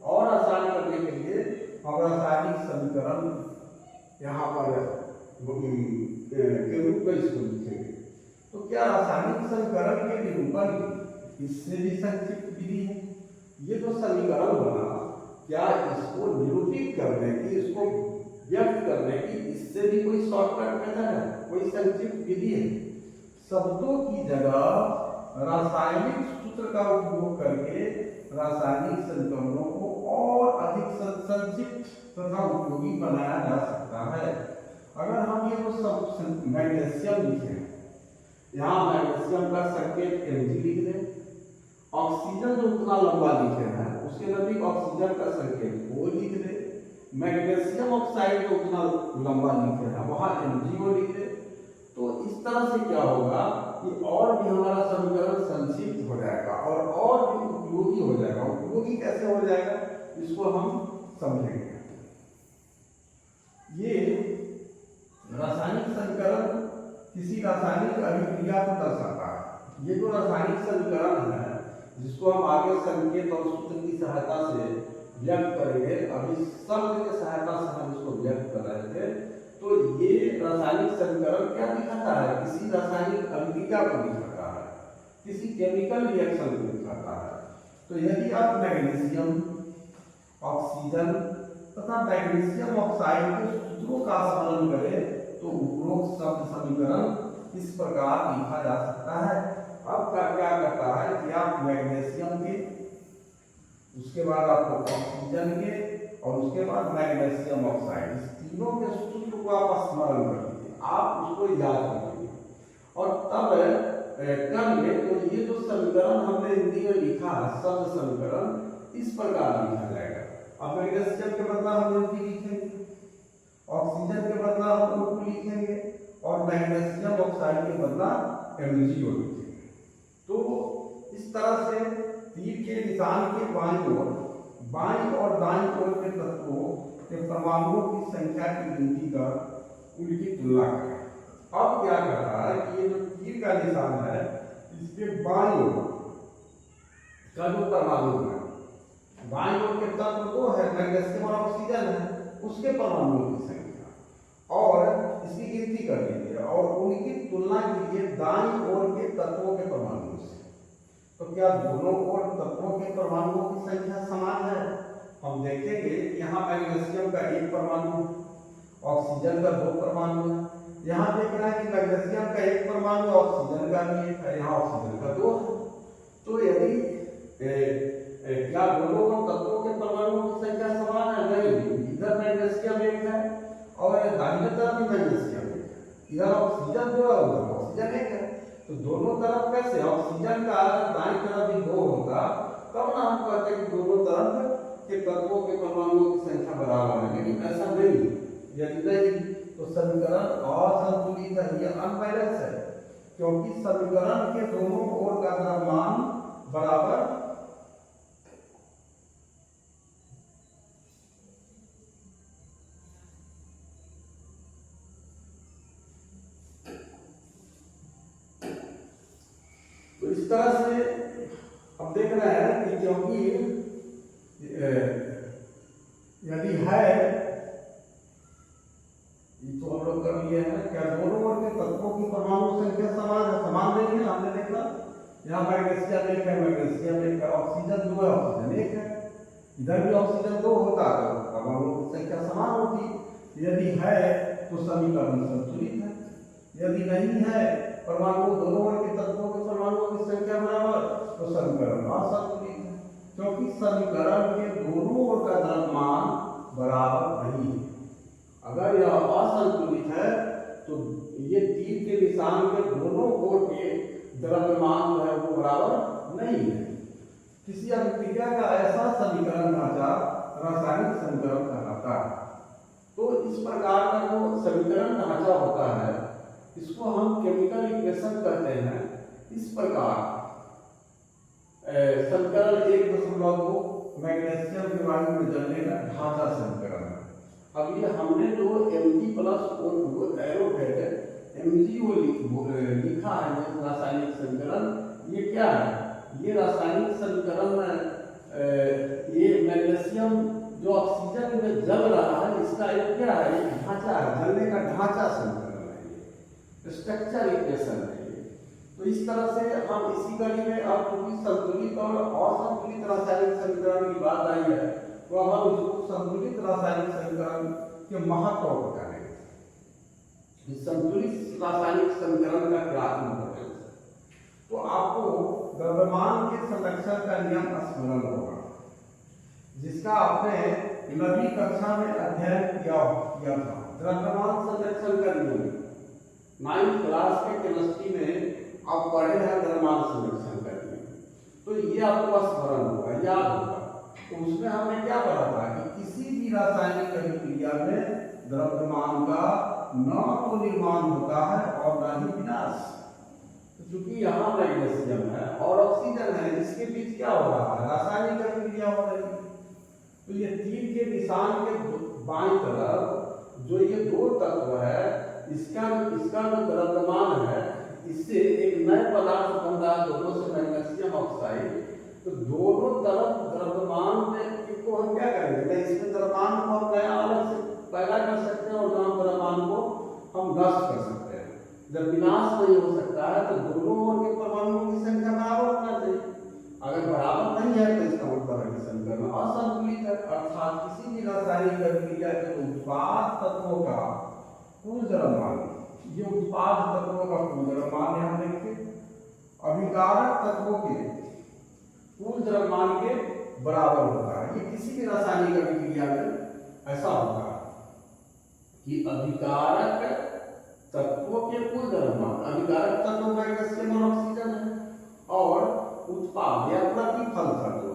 और आसान करने के लिए हम रासायनिक समीकरण यहाँ पर के रूप में इसको लिखेंगे। तो क्या रासायनिक समीकरण के निरूपण इससे भी संक्षिप्त विधि है? ये जो समीकरण बना, क्या इसको निरूपित करने की, इसको व्यक्त करने की इससे भी कोई शॉर्टकट मेथड है, कोई संक्षिप्त विधि है? शब्दों की जगह रासायनिक सूत्र का उपयोग करके रासायनिक समीकरणों को और अधिक संक्षिप्त तथा उपयोगी बनाया जा सकता है। अगर हम ये तो सब मैग्नीशियम लिखे, यहाँ मैग्नीशियम का संकेत Mg लिख दें, ऑक्सीजन जो उतना लंबा लिखे हैं उसके नजदीक ऑक्सीजन का संकेत O लिख दे, मैग्नीशियम ऑक्साइड जो उतना लंबा लिखे हैं वहां MgO लिख दे। तो इस तरह से क्या होगा कि और भी हमारा समीकरण संक्षिप्त हो जाएगा और भी उपयोगी हो जाएगा। उपयोगी कैसे हो जाएगा इसको हम समझेंगे। ये रासायनिक समीकरण किसी रासायनिक अभिक्रिया को दर्शाता है। ये जो रासायनिक समीकरण है जिसको हम आगे संकेत और सूत्र की सहायता से व्यक्त करेंगे, अभी शब्द की सहायता से हम इसको व्यक्त कर रहे थे। तो ये रासायनिक समीकरण क्या दिखाता है? किसी रासायनिक अभिक्रिया को दिखाता है, किसी केमिकल रिएक्शन को दिखाता है। तो यदि आप मैग्नीशियम, ऑक्सीजन तथा मैग्नीशियम ऑक्साइड के सूत्रों का स्मरण करें तो उपरोक्त शब्द समीकरण इस प्रकार लिखा जा सकता है। अब क्या करता है कि आप मैग्नीशियम के, उसके बाद आपको ऑक्सीजन के और उसके बाद मैग्नीशियम ऑक्साइड, इस तीनों के सूत्र को आप स्मरण कर लीजिए, आप उसको याद रखिए और तब करेंगे। तो ये जो समीकरण हमने हिंदी में लिखा है शब्द समीकरण इस प्रकार लिखा जाएगा। अब मैग्नीशियम के बदला हम Mg लिखेंगे, ऑक्सीजन के बदला हम O2 लिखेंगे और मैग्नीशियम ऑक्साइड के बदला MgO लिखेंगे। तो इस तरह से तीर के निशान के बाईं और दाईं ओर के तत्वों के परमाणुओं की संख्या की गिनती कर उनकी तुलना करें। अब क्या करता है कि ये जो तीर का निशान है इसके बाईं ओर का जो परमाणु है, बाईं ओर के तत्व तो है मैग्नीशियम और ऑक्सीजन है, उसके परमाणुओं की संख्या और इसकी गिनती कर लीजिए और उनकी तुलना कीजिए दाईं ओर के तत्वों के परमाणुओं से। तो क्या दोनों ओर तत्वों के परमाणुओं की संख्या समान है? हम देखेंगे कि यहाँ मैग्नीशियम का 1 परमाणु, ऑक्सीजन का 2 परमाणु है। यहाँ देख रहा है कि मैग्नीशियम का 1 परमाणु, ऑक्सीजन का भी 1 है, यहाँ ऑक्सीजन का 2 है। तो यदि क्या दोनों ओर तत्वों के परमाणुओं की संख्या समान है? नहीं, इधर मैग्नीशियम 1 है और दाहिने तरफ भी मैग्नीशियम 1 है, इधर ऑक्सीजन 2 है, उधर ऑक्सीजन 1 है। तो दोनों तरफ कैसे? ऑक्सीजन का दाईं तरफ भी 2 होता तब ना हम कहते कि दोनों तरफ के तत्वों के परमाणुओं की संख्या बराबर है, लेकिन ऐसा नहीं। यदि नहीं तो समीकरण असंतुलित है, यह अनबैलेंस है, क्योंकि समीकरण के दोनों ओर का द्रव्यमान बराबर इस तरह से अब देख रहे हैं कि क्योंकि यदि है तो हम लोग कर लिए हैं, क्या दोनों ओर के तत्वों की परमाणु संख्या समान है? समान नहीं है, हमने देखा यहाँ मैग्नीशियम 1 है, मैग्नीशियम 1 है, ऑक्सीजन 2 है, ऑक्सीजन 1 है, इधर भी ऑक्सीजन 2 होता है तो परमाणु की संख्या समान होती। यदि है तो समीकरण संतुलित है, यदि नहीं है परमाणु दोनों ओर के तत्वों के परमाणुओं की संख्या बराबर तो समीकरण असंतुलित है, क्योंकि समीकरण के दोनों ओर का द्रव्यमान बराबर नहीं है। अगर यह असंतुलित है तो ये तीर के निशान के दोनों ओर के द्रव्यमान जो है वो बराबर नहीं है। किसी अभिक्रिया का ऐसा समीकरण ढांचा रासायनिक समीकरण कहलाता है। तो इस प्रकार का जो समीकरण ढांचा होता है इसको हम केमिकल इक्वेशन कहते हैं। इस प्रकार समीकरण 1.2 मैग्नीशियम के वायु में जलने का ढांचा समीकरण है। अब ये हमने जो Mg+O2 एरोहेड MgO लिखा है रासायनिक समीकरण, ये क्या है? ये रासायनिक समीकरण ये मैग्नीशियम जो ऑक्सीजन में जल रहा है इसका एक क्या है, एक ढांचा है, जलने का ढांचा समीकरण है, ये स्ट्रक्चर इक्वेशन है ये। तो इस तरह से हम इसी कड़ी में अब क्योंकि संतुलित और असंतुलित रासायनिक समीकरण की बात आई है, तो अब हम इसको संतुलित रासायनिक समीकरण के महत्व को जानेंगे। इस संतुलित रासायनिक समीकरण का क्या इंपॉर्टेंस है। तो आपको द्रव्यमान के संरक्षण का नियम स्मरण होगा, जिसका आपने 9वीं कक्षा में अध्ययन किया था। द्रव्यमान संरक्षण का नियम 9th क्लास के केमिस्ट्री में आप पढ़े हैं द्रव्यमान संरक्षण का नियम, तो ये आपको स्मरण होगा, याद होगा। तो उसमें हमने क्या पढ़ा था कि किसी भी रासायनिक अभिक्रिया में द्रव्यमान का न तो निर्माण होता है और न ही विनाश। तो चूंकि यहाँ मैग्नीशियम है और ऑक्सीजन है, इसके बीच क्या हो रहा है, रासायनिक अभिक्रिया हो रही है। तो ये तीर के निशान के बाईं तरफ जो ये दो तत्व है, इसका जो द्रव्यमान है, इससे एक नए पदार्थ बन रहा है, दोनों से मैग्नीशियम ऑक्साइड। तो दोनों तरफ द्रव्यमान में को हम क्या करेंगे, इसमें द्रव्यमान को हम नया अलग से पैदा कर सकते हैं और द्रव्यमान को हम नष्ट कर सकते हैं। जब विनाश नहीं हो सकता है तो दोनों ओर के परमाणुओं की संख्या बराबर होना चाहिए। अगर बराबर नहीं है तो इसका मतलब है कि समीकरण असंतुलित है, अर्थात किसी भी रासायनिक अभिक्रिया के उत्पाद तत्वों का कुल द्रव्यमान, ये उत्पाद तत्वों का कुल द्रव्यमान यहाँ देखिए, अभिकारक तत्वों के कुल द्रव्यमान के बराबर होता है। ये किसी भी रासायनिक अभिक्रिया में ऐसा होता है कि अभिकारक तत्वों के कुल द्रव्यमान, अभिकारक तत्व मैग्नीशियम और ऑक्सीजन है, और उत्पाद या प्रतिफल तत्व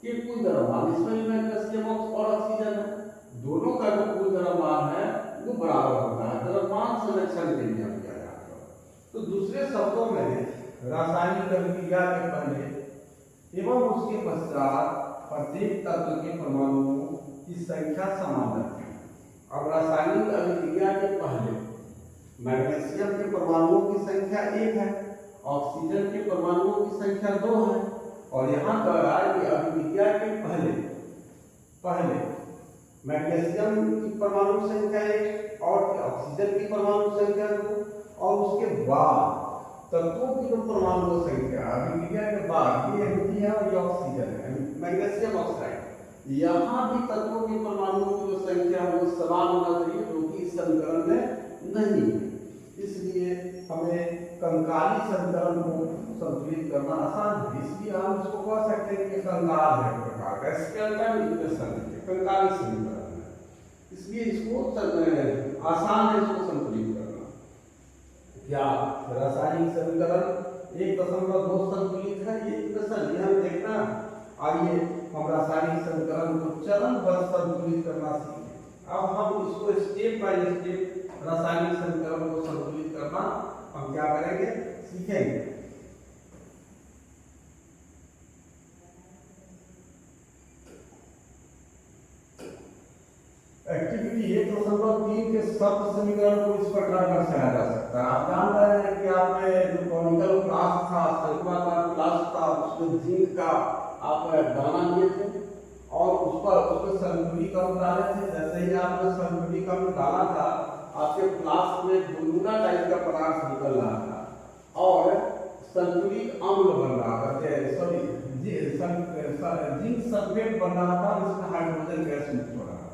के कुल द्रव्यमान, इसमें मैग्नीशियम और ऑक्सीजन है, दोनों का जो कुल द्रव्यमान है वो बराबर होता है। द्रव्यमान संरक्षण के लिए हम क्या जाते हैं। तो दूसरे शब्दों में रासायनिक अभिक्रिया के पहले एवं उसके पश्चात प्रत्येक तत्व के परमाणुओं की संख्या समान रहती है। अब रासायनिक अभिक्रिया के पहले मैग्नीशियम के परमाणुओं की संख्या 1 है, ऑक्सीजन के परमाणुओं की संख्या 2 है, और यहाँ कह रहा है कि अभिक्रिया के पहले मैग्नीशियम की परमाणु संख्या 1 और ऑक्सीजन की परमाणु संख्या 2, और उसके बाद तत्वों की जो परमाणु संख्या अभिक्रिया के बाद ये होती है और ये ऑक्सीजन है, मैग्नीशियम ऑक्साइड। यहाँ भी तत्वों के परमाणुओं की जो संख्या है वो समान होना चाहिए, जो कि इस समीकरण में नहीं है। इसलिए हमें कंकाली समीकरण को संतुलित करना आसान है, इसलिए हम इसको कह सकते हैं कि कंकाल है, प्रकार का स्केलेटन इक्वेशन है, कंकाली समीकरण है, इसलिए इसको आसान है इसको संतुलित करना। क्या रासायनिक समीकरण 1.2 संतुलित है, ये इक्वेशन ये हम देखना। आइए हम रासायनिक समीकरण को चरणबद्ध संतुलित करना सीखें। अब हम इसको स्टेप बाय स्टेप रासायनिक समीकरण को संतुलित करना हम क्या करेंगे, सीखेंगे। एक्टिविटी 1.3 के शब्द समीकरण को इस प्रकार दर्शाया जा सकता है। आप जान रहे हैं कि आपने जो कॉनिकल क्लास था, सर्कुलर क्लास था, उसमें जिंक का आप दाना लिए थे और उस पर सल्फ्यूरिक डाले थे। जैसे ही आपने सल्फ्यूरिक डाला था, आपके क्लास में बुलबुला टाइप का पदार्थ निकल रहा था और सल्फ्यूरिक अम्ल बन रहा था, जिंक सल्फेट बन रहा था, इसमें हाइड्रोजन गैस मुक्त हो रहा था।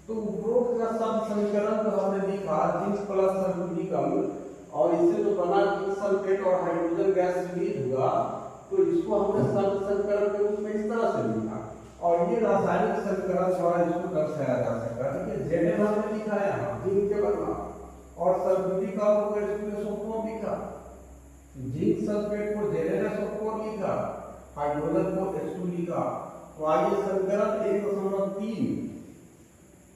तो उपरोक्त का शब्द समीकरण तो हमने लिखा जिंक प्लस सल्फ्यूरिक अम्ल, और इससे जो बना जिंक सल्फेट और हाइड्रोजन गैस रिलीज हुआ, तो इसको हमने शब्द समीकरण के रूप में इस तरह से लिखा, और ये रासायनिक समीकरण द्वारा इसको दर्शाया जा सकता है। देखिए Zn हमने लिखा है यहाँ जिंक के बदला, और सल्फ्यूरिक अम्ल को H2SO4 लिखा, जिंक सल्फेट को ZnSO4 लिखा, हाइड्रोजन को H2 लिखा। तो आइए समीकरण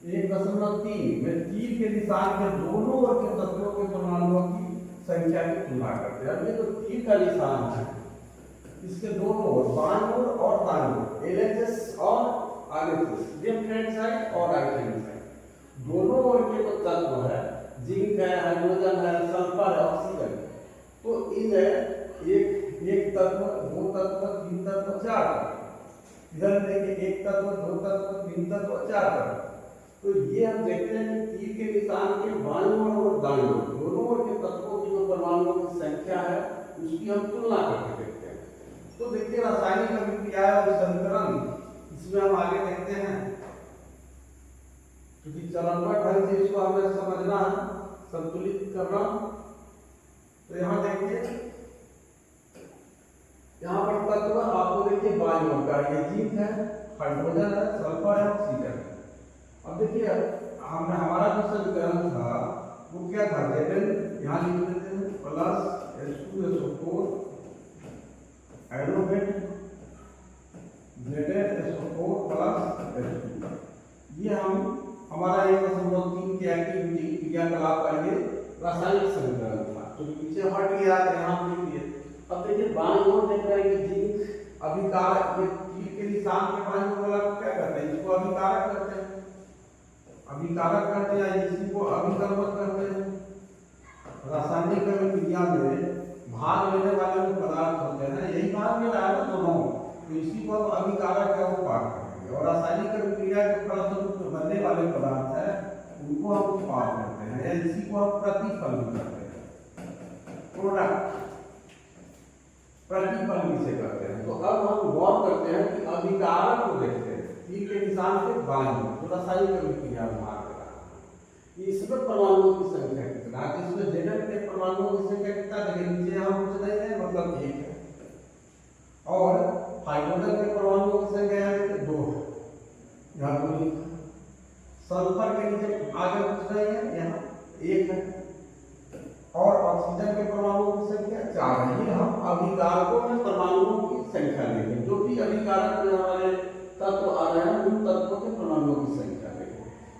1.3 में तीर के निशान के दोनों ओर के तत्वों के परमाणुओं की संख्या की तुलना करते हैं। अब ये जो तीर का निशान है, इसके दोनों ओर, बाईं ओर और दाईं ओर, LHS और RHS, लेफ्ट हैंड साइड और राइट हैंड साइड, दोनों ओर के जो तत्व है, जिंक है, हाइड्रोजन है, सल्फर है, ऑक्सीजन, तो इन एक तत्व, दो तत्व, तीन तत्व, चार तत्व, इधर देखिए एक तत्व, दो तत्व, तीन तत्व, चार तत्व। तो ये हम देखते हैं कि तीर के निशान के बाईं ओर और दाईं ओर दोनों ओर के तत्वों की जो परमाणुओं की संख्या है उसकी हम तुलना करके देखते हैं। तो देखिए रासायनिक अभिक्रिया और संकरण, इसमें हम आगे देखते हैं क्योंकि चरणबद्ध ढंग से इसको हमें समझना है, संतुलित करना। तो यहाँ देखिए, यहाँ पर तत्व आपको देखिए बाईं ओर का, ये जिंक है, हाइड्रोजन है, सल्फर है, ऑक्सीजन है। अब देखिए हमने हमारा जो समीकरण था वो क्या था, Zn यहाँ लिख देते हैं plus H2SO4 एरोमेट ZnSO4 plus H2। ये हम हमारा 1.3 के एक्टिविटी क्रियाकलाप का ये रासायनिक समीकरण था, तो पीछे हट गया यहाँ लिखिए। अब देखिए बाईं ओर देख रहे हैं कि जिंक अभिकारक, ये तीर के निशान के बाईं ओर वाला क्या करते हैं, इसको अभिकारक करते हैं, अभिकारक करते हैं, इसी को अभिकर्मक करते हैं। रासायनिक क्रिया में भाग लेने वाले जो पदार्थ होते हैं, यही भाग ले रहा है ना दोनों, तो इसी को हम अभिकारक का उत्पाद करेंगे। और रासायनिक क्रिया के फलस्वरूप बनने वाले पदार्थ है उनको हम उत्पाद करते हैं, या इसी को हम प्रतिफल भी करते हैं, प्रोडक्ट, प्रतिफल इसे करते हैं। तो अब हम गौर करते हैं कि अभिकारक को देखते हैं तीर के निशान के बाईं ओर, जो रासायनिक अभिक्रिया में भाग ले रहा है, इसमें परमाणुओं की संख्या कितना है, इसमें Zn के परमाणुओं की संख्या कितना, देखिए नीचे यहाँ कुछ नहीं है, मतलब 1 है, और हाइड्रोजन के परमाणुओं की संख्या यहाँ 2 है, यहाँ 2 लिखा। सल्फर के नीचे आगे कुछ नहीं है, यहाँ 1 है, और ऑक्सीजन के परमाणुओं की संख्या 4 है। ये हम अभिकारकों में परमाणुओं की संख्या लेंगे, जो भी अभिकारक में हमारे तत्व आ रहे हैं उन तत्वों के परमाणुओं की संख्या लेंगे।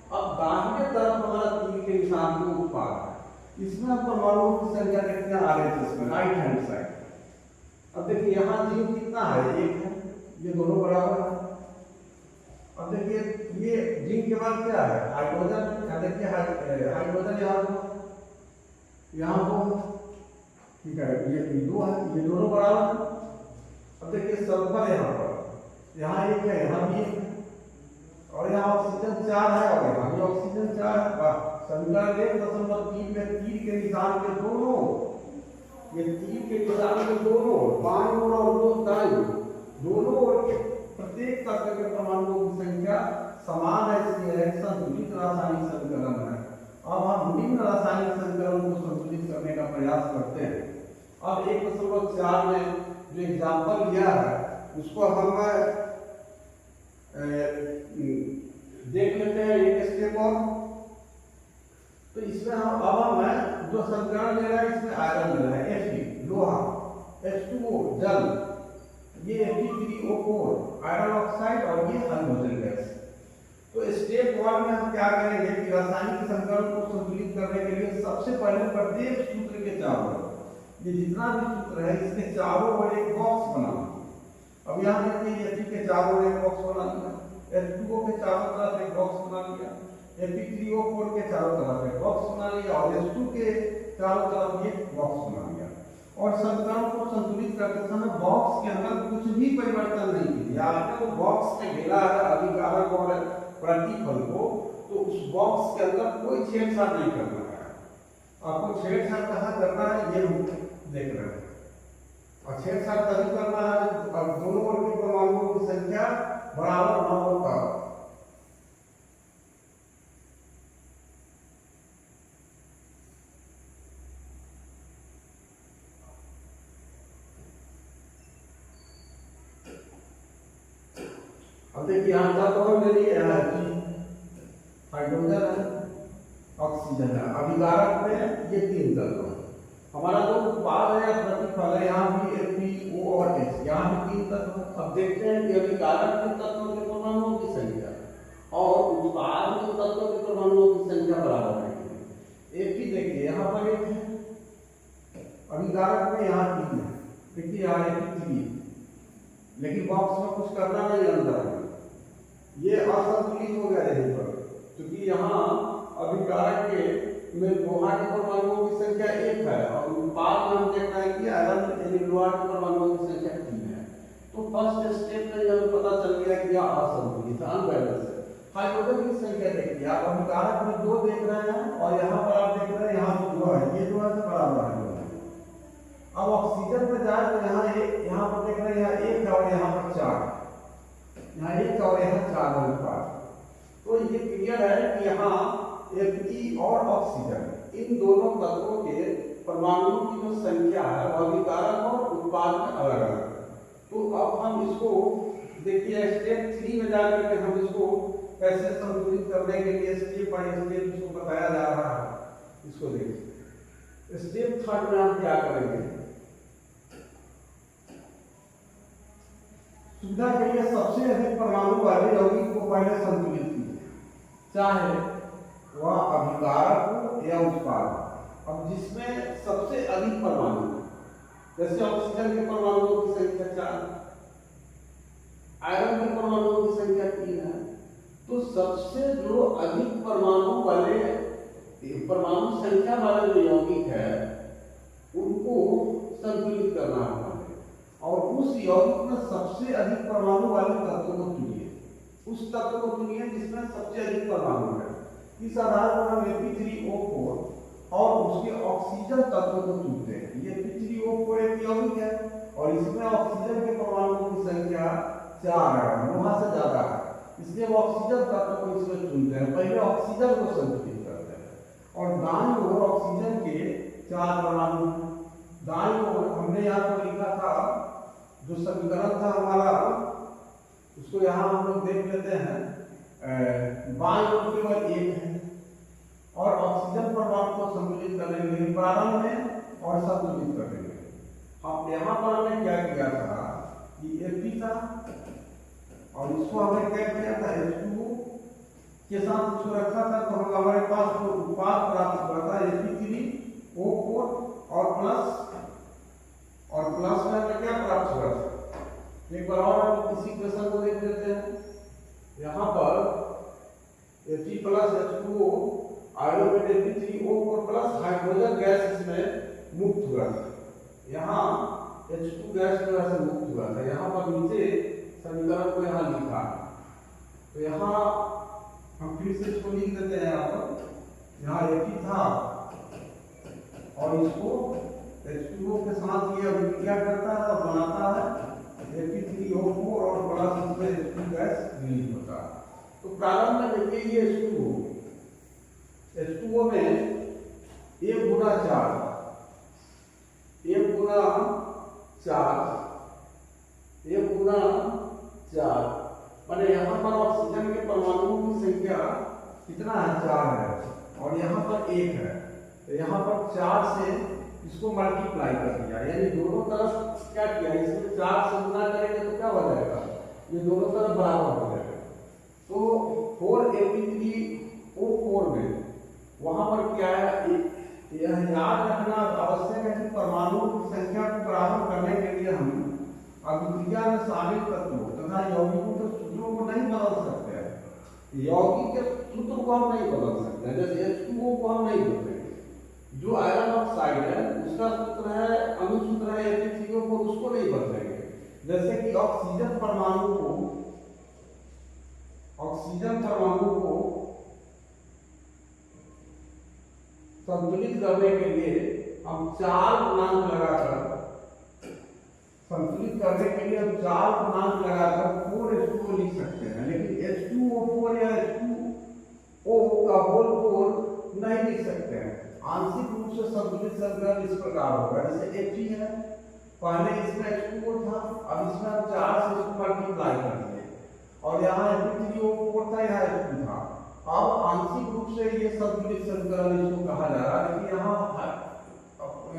अब दाहिने तरफ हमारा तीर के निशान के उत्पाद है, इसमें हम परमाणुओं की संख्या कितने आ रहे थे, इसमें राइट हैंड साइड। अब देखिए यहाँ जिंक कितना है, 1 है, ये दोनों बराबर है। अब देखिए ये जिंक के बाद क्या है, हाइड्रोजन, यहाँ देखिए हाइड्रोजन यहाँ को, ठीक है, ये 2 है, ये दोनों बराबर है। अब देखिए सल्फर यहाँ पर, यहाँ 1 है, यहाँ भी 1 है, और यहाँ ऑक्सीजन 4 है, और यहाँ भी ऑक्सीजन 4 है। समीकरण 1.3 में तीर के निशान के दोनों, ये तीर के निशान के दोनों बाईं ओर और दाईं ओर दोनों ओर के प्रत्येक तत्व के परमाणुओं की संख्या समान है, इसलिए एक संतुलित रासायनिक समीकरण है। अब हम निम्न रासायनिक समीकरण को संतुलित करने का प्रयास करते हैं। अब 1.4 में जो एग्जाम्पल लिया है उसको हम देख लेते हैं एक स्टेप और। तो इसमें हम जो समीकरण ले रहा है इसमें आयरन ले रहा है, Fe लोहा, H2O जल, ये Fe3O4 आयरन ऑक्साइड, और ये हाइड्रोजन गैस। तो स्टेप 1 में हम क्या करेंगे कि रासायनिक समीकरण को संतुलित करने के लिए सबसे पहले प्रत्येक सूत्र के चारों, ये जितना भी सूत्र है इसके चारों ओर एक बॉक्स बनाना। अब यहाँ देखिए Fe के चारों ओर एक बॉक्स बना लिया, H2O के चारों तरफ एक बॉक्स बना लिया, Fe3O4 के चारों तरफ एक बॉक्स बना लिया, और H2 के चारों तरफ एक बॉक्स बना लिया। और समीकरण को संतुलित करते समय बॉक्स के अंदर कुछ भी परिवर्तन नहीं किया, आपने वो बॉक्स में घेरा है अभिकारक और प्रतिफल को, तो उस बॉक्स के अंदर कोई छेड़छाड़ नहीं करना है। आपको छेड़छाड़ कहाँ करना है ये हम देख रहे हैं, और छेड़छाड़ तभी करना है अब दोनों ओर के परमाणुओं की संख्या बराबर न होता। अब देखिए यहाँ तत्व हम ले लिए हाइड्रोजन है, ऑक्सीजन है, अभिकारक में ये 3 तत्व है। हमारा जो उत्पाद है या प्रतिफल है, यहाँ भी FeO और H, यहाँ भी 3 तत्व है। अब देखते हैं कि अभिकारक के तत्वों के परमाणुओं की संख्या और उत्पाद के तत्वों के परमाणुओं की संख्या बराबर है। Fe देखिए यहाँ पर 1 है, अभिकारक में यहाँ 3 है, देखिए यहाँ Fe3, लेकिन बॉक्स में कुछ करना नहीं अंदर है, ये असंतुलित हो गया यहीं पर, क्योंकि यहाँ अभिकारक के में लोहा के परमाणुओं की संख्या 1 है, और उत्पाद में हम देख रहे हैं कि आयरन यानी लोहा के परमाणुओं की संख्या 3 है। तो फर्स्ट स्टेप में हमें पता चल गया कि यह असंतुलित है, अनबैलेंस है। हाइड्रोजन की संख्या देखिए आप, अभिकारक में 2 देख रहे हैं और यहाँ पर आप देख रहे हैं यहाँ पर 2 है, ये 2 है तो बराबर है। अब ऑक्सीजन पे जाए तो यहाँ पर देख रहे हैं यहाँ 1 है और यहाँ पर 4, यहाँ 1 और यहाँ 4 अनुपात। तो ये क्लियर है कि यहाँ Fe और ऑक्सीजन इन दोनों तत्वों के परमाणुओं की जो संख्या है वह अभिकारक और उत्पाद में अलग अलग है। तो अब हम इसको देखिए स्टेप 3 में जाकर के हम इसको कैसे संतुलित करने के लिए स्टेप बाय स्टेप इसको बताया जा रहा है। इसको देखिए स्टेप 3 में हम क्या करेंगे, सुविधा के लिए सबसे अधिक परमाणु वाले यौगिक को पहले संतुलित कीजिए, चाहे वह अभिकारक हो या उत्पाद। अब जिसमें सबसे अधिक परमाणु, जैसे ऑक्सीजन के परमाणुओं की संख्या 4, आयरन के परमाणुओं की संख्या 3 है, तो सबसे जो अधिक परमाणु वाले परमाणु संख्या वाले जो यौगिक है उनको संतुलित करना होगा और उस यौगिक में सबसे अधिक परमाणु वाले तत्व को चुनिए, उस तत्व को चुनिए जिसमें सबसे अधिक परमाणु है। इस आधार पर हम Fe3O4 और उसके ऑक्सीजन तत्व को चुनते हैं। ये Fe3O4 एक यौगिक है और इसमें ऑक्सीजन के परमाणुओं की संख्या 4 है, वहां से ज्यादा है, इसलिए वो ऑक्सीजन तत्व को इसमें चुनते हैं। पहले ऑक्सीजन को संतुलित करते हैं और दाईं ओर ऑक्सीजन के 4 परमाणु, दाईं ओर हमने यहाँ पर लिखा था जो समीकरण था हमारा, उसको यहाँ हम लोग देख लेते हैं। बाईं ओर केवल 1 है और ऑक्सीजन परमाणु को संतुलित करने के लिए प्रारंभ में और संतुलित करने के लिए हम यहाँ पर हमने क्या किया था कि Fe था और इसको हमने क्या किया था H2O के साथ इसको रखा था, तो हम हमारे पास जो उत्पाद प्राप्त हुआ था Fe3O4 और प्लस में हमें क्या प्राप्त हुआ था। एक बार और हम इसी क्वेश्चन को देख लेते हैं। यहाँ पर Fe plus H2O iodate Fe3O4 plus hydrogen gas इसमें मुक्त हुआ था, यहाँ H2 गैस जो है मुक्त हुआ था। यहाँ पर नीचे समीकरण को यहाँ लिखा, तो यहाँ हम फिर से इसको लिख देते हैं। यहाँ Fe था और इसको H2O के साथ ये अभिक्रिया करता है और बनाता है Fe3O4 और प्लस इसमें H2 गैस रिलीज होता है। तो प्रारंभ में देखिए ये H2O में 1 गुना 4 माने यहाँ पर ऑक्सीजन के परमाणुओं की संख्या कितना है, 4 है और यहाँ पर 1 है, तो यहाँ पर 4 से इसको मल्टीप्लाई कर दिया, यानी दोनों तरफ क्या किया, इसमें 4 से गुना करेंगे तो क्या हो जाएगा, ये दोनों तरफ बराबर हो जाएगा। तो 4Fe3O4 में वहां पर क्या है, यह याद रखना आवश्यक है कि परमाणुओं की संख्या को बराबर करने के लिए हम अभिक्रिया में शामिल तत्वों तथा यौगिकों के सूत्रों को नहीं बदल सकते हैं। यौगिक के सूत्र को हम नहीं बदल सकते, जैसे H2O को हम नहीं बदलेंगे। जो आयरन ऑक्साइड है उसका सूत्र है, अणुसूत्र है Fe3O4, उसको नहीं बदलेंगे। जैसे कि ऑक्सीजन परमाणु को संतुलित करने के लिए हम 4 गुणांक लगाकर 4H2O लिख सकते हैं, लेकिन H2O4 या H2O का होल 4 नहीं लिख सकते हैं। आंशिक रूप से संतुलित समीकरण इस प्रकार होगा, जैसे Fe है, पहले इसमें H2O था, अब इसमें हम 4 से इसको मल्टीप्लाई कर दिए और यहाँ Fe3O4 था, यहाँ H2 था। अब आंशिक रूप से ये संतुलित समीकरण इसको कहा जा रहा है, लेकिन यहाँ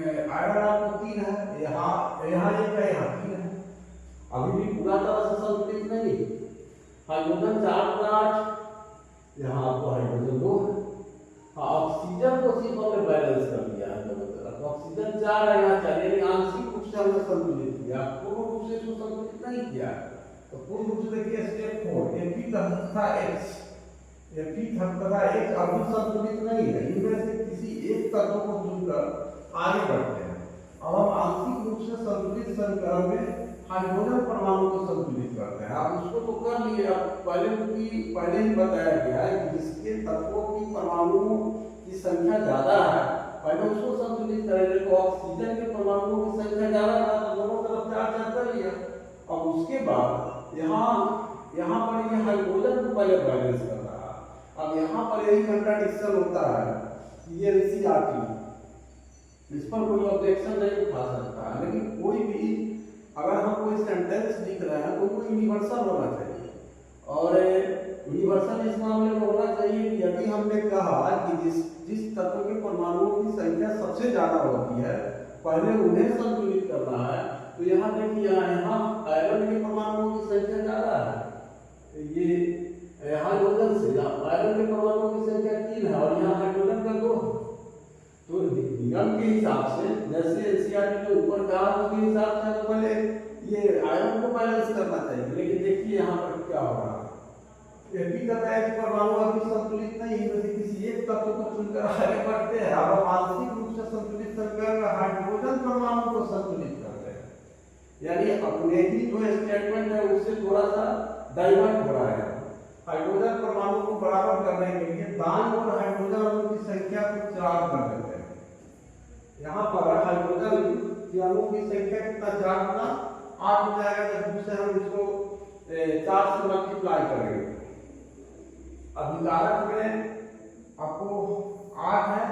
आयरन आपको 3 है, यहाँ 1 है, यहाँ 3 है, अभी भी पूरा तरह से संतुलित नहीं। हाइड्रोजन 4 8, यहाँ आपको हाइड्रोजन 2 है। ऑक्सीजन को सिर्फ हमने बैलेंस कर दिया है दोनों तरफ, ऑक्सीजन 4 है, यहाँ 4, यानी आंशिक रूप से हमने संतुलित किया, पूर्ण रूप से इसको संतुलित नहीं किया। तो पूर्ण रूप से देखिए स्टेप 4 Fe तथा H, Fe तथा H अभी संतुलित नहीं है, इनमें से किसी एक तत्व को चुनकर आगे बढ़ते हैं। अब हम आंशिक रूप से संतुलित समीकरण में हाइड्रोजन परमाणु को संतुलित करते हैं। आप उसको तो कर लिए, आप पहले ही बताया गया है कि जिसके तत्वों की परमाणुओं की संख्या ज्यादा है पहले उसको संतुलित करेंगे। तो ऑक्सीजन के परमाणुओं की संख्या ज्यादा था तो दोनों तरफ चार्ज कर लिया। अब उसके बाद यहाँ पर ये हाइड्रोजन को पहले बैलेंस कर रहा है। अब यहाँ पर यही कंट्राडिक्शन होता है कि ये NCERT इस पर कोई ऑब्जेक्शन नहीं उठा सकता है, लेकिन कोई भी अगर हम कोई सेंटेंस लिख रहे हैं तो वो यूनिवर्सल होना चाहिए। और यूनिवर्सल इस मामले में होना चाहिए कि यदि हमने कहा कि जिस तत्व के परमाणुओं की संख्या सबसे ज्यादा होती है पहले उन्हें संतुलित करना है, तो यहाँ देखिए यहाँ आयरन के परमाणुओं की संख्या ज्यादा है, ये हाइड्रोजन से आयरन के परमाणुओं की संख्या 3 है और यहाँ हाइड्रोजन का 2 है। तो नियम के हिसाब से जैसे NCERT के ऊपर कहा उसके हिसाब से तो पहले ये आयरन को बैलेंस करना चाहिए। लेकिन देखिए यहाँ पर क्या हो रहा है, ये भी कहता है कि परमाणु अभी संतुलित नहीं है, किसी एक तत्व को चुनकर आगे बढ़ते हैं। अब हम आंशिक रूप से संतुलित समीकरण में हाइड्रोजन परमाणु को संतुलित करते हैं, यानी अपने ही जो स्टेटमेंट है उससे थोड़ा सा डाइवर्ट हो रहा है। हाइड्रोजन परमाणु को बराबर करने के लिए दाईं ओर हाइड्रोजन अणु की संख्या को 4 कर देते हैं। यहाँ पर हाइड्रोजन के अणु की संख्या कितना 4 गुना 8 हो जाएगा, जब से हम इसको 4 से मल्टीप्लाई करेंगे। अभिकारक में आपको 8 है,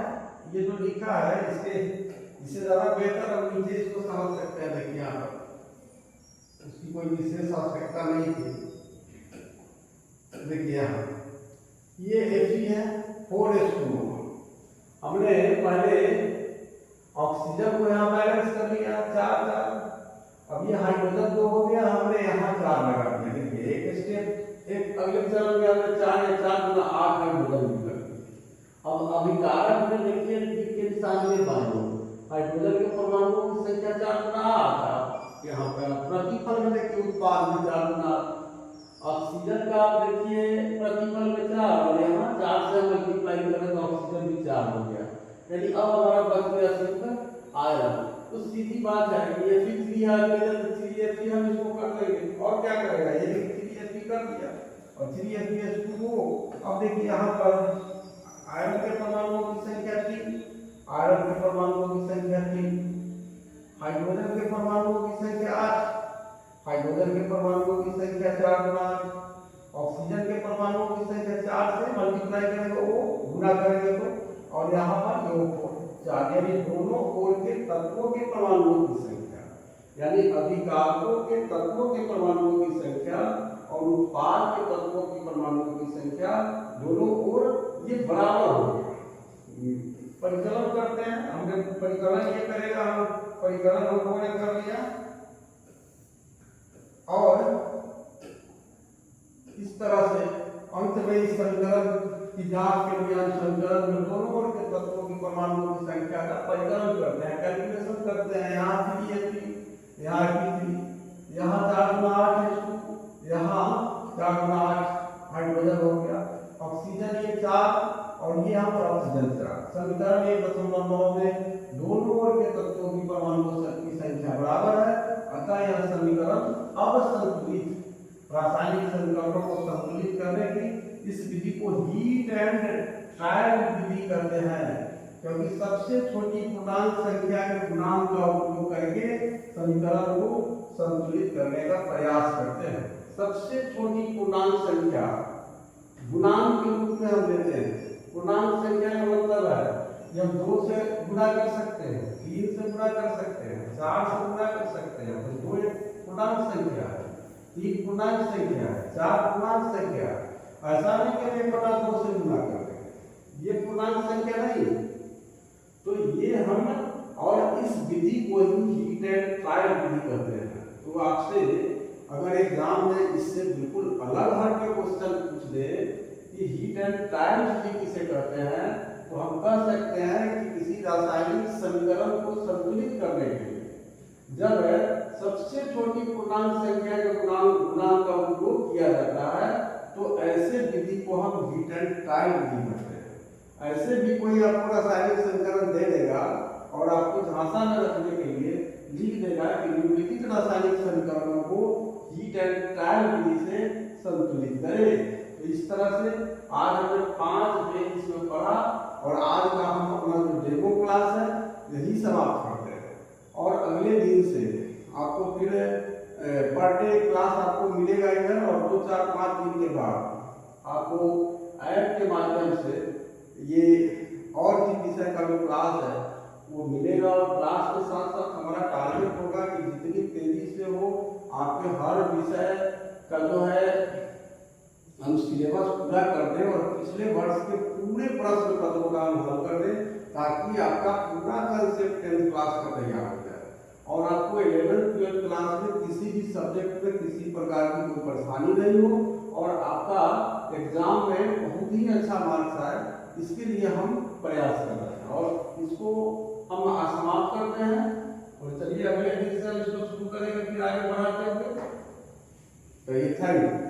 ये जो लिखा है इससे ज्यादा बेहतर हम नीचे इसको समझ सकते हैं। देखिए यहाँ पर उसकी कोई विशेष आवश्यकता नहीं थी। देखिए यहाँ ये Fe है 4:2। हमने पहले ऑक्सीजन को यहाँ बैलेंस कर लिया 4। अब ये हाइड्रोजन 2 हो गया, हमने यहाँ 4 लगा दिया। देखिए एक स्टेप एक अगले चरण में हमने 4 गुना 8 हाइड्रोजन भी कर दिया। अब अभिकारक में देखिए के निशान में बांधो, हाइड्रोजन के परमाणुओं की संख्या 4 गुना 8 है। यहाँ पे प्रतिफल में देखिए उत्पाद में 4 गुना, ऑक्सीजन का आप देखिए प्रतिफल में 4 और यहाँ 4 से मल्टीप्लाई करें तो ऑक्सीजन भी 4 हो गया। यानी अब हमारा बच गया सिर्फ आयरन। तो सीधी बात है कि Fe3 हाइड्रोजन 3Fe हम इसको कर देंगे और क्या करेगा, ये 3Fe कर दिया और 3Fe2O। अब देखिए यहाँ पर आयरन के परमाणुओं की संख्या 3, आयरन के परमाणुओं की संख्या 3, हाइड्रोजन के परमाणुओं की संख्या 8, हाइड्रोजन के परमाणुओं की संख्या 4 गुना, ऑक्सीजन के परमाणुओं की संख्या 4 से मल्टीप्लाई करेंगे वो गुना करेंगे तो, और यहाँ पर योग 4, यानी दोनों ओर के तत्वों के परमाणुओं की संख्या, यानी अभिकारकों के तत्वों के परमाणुओं की संख्या और उत्पाद के तत्वों की परमाणुओं की संख्या दोनों ओर ये बराबर हो गया। परिकलन करते हैं, हमने परिकलन ये करेगा, हम परिकलन हमने कर लिया और इस तरह से अंत में इस समीकरण की जांच के लिए हम समीकरण में दोनों ओर के तत्वों की परमाणुओं की संख्या का परिकलन करते हैं, कैलकुलेशन करते हैं। यहाँ 3Fe, यहाँ Fe3, यहाँ 4 गुना 8 है, यहाँ 4 गुना 8 हाइड्रोजन हो गया, ऑक्सीजन ये 4 और ये यहाँ पर ऑक्सीजन 4। समीकरण 1.9 में दोनों ओर के तत्वों की परमाणुओं की संख्या बराबर है, अतः यह समीकरण अब संतुलित रासायनिक समीकरणों को संतुलित करने की इस विधि को हीट एंड ट्रायल विधि कहते हैं, क्योंकि सबसे छोटी पूर्णांक संख्या के गुणांक का उपयोग करके समीकरण को संतुलित करने का प्रयास करते हैं। सबसे छोटी पूर्णांक संख्या गुणांक के रूप में हम लेते हैं। पूर्णांक संख्या का मतलब है कि हम 2 से गुणा कर सकते हैं, 3 से गुणा कर सकते हैं, 4 से गुणा कर सकते हैं। तो 2 एक पूर्णांक संख्या है, 3 पूर्णांक संख्या है, 4 पूर्णांक संख्या है। ऐसा नहीं कि 1/2 से गुणा कर दें, ये पूर्णांक संख्या नहीं। तो ये हम और इस विधि को ही हीट एंड ट्रायल विधि कहते हैं। तो आपसे अगर एग्जाम में इससे बिल्कुल अलग हट के क्वेश्चन पूछ दे कि हीट एंड ट्रायल विधि किसे कहते हैं, तो हम कह सकते हैं कि किसी रासायनिक समीकरण को संतुलित करने के लिए जब सबसे छोटी पूर्णांक संख्या के गुणांक का उपयोग किया जाता है तो ऐसे विधि को हम हीट एंड ट्रायल विधि कहते हैं। ऐसे भी कोई आपको रासायनिक समीकरण दे देगा और आपको झांसा में रखने के लिए लिख देगा कि निम्नलिखित रासायनिक समीकरणों को हीट एंड ट्रायल विधि से संतुलित करें। तो इस तरह से आज हमने 5 पेज इसमें पढ़ा और आज का हम अपना जो डेमो क्लास है यही समाप्त करते हैं। और अगले दिन से आपको फिर पर डे क्लास आपको मिलेगा इधर, और 2, 4, 5 दिन के बाद आपको ऐप के माध्यम से ये और भी विषय का जो क्लास है वो मिलेगा। और क्लास के साथ साथ हमारा टारगेट होगा कि जितनी तेजी से हो आपके हर विषय का जो है हम सिलेबस पूरा कर दें और पिछले वर्ष के पूरे प्रश्न पत्रों का हम हल कर दें, ताकि आपका पूरा कंसेप्ट 10th क्लास का तैयार हो जाए और आपको 11th 12th क्लास में किसी भी सब्जेक्ट में किसी प्रकार की कोई परेशानी नहीं हो और आपका एग्जाम में बहुत ही अच्छा मार्क्स आए, इसके लिए हम प्रयास कर रहे हैं। और इसको हम समाप्त करते हैं और चलिए अगले दिन से हम इसको शुरू करेंगे, फिर आगे बढ़ाते हुए। तो ये थैंक यू।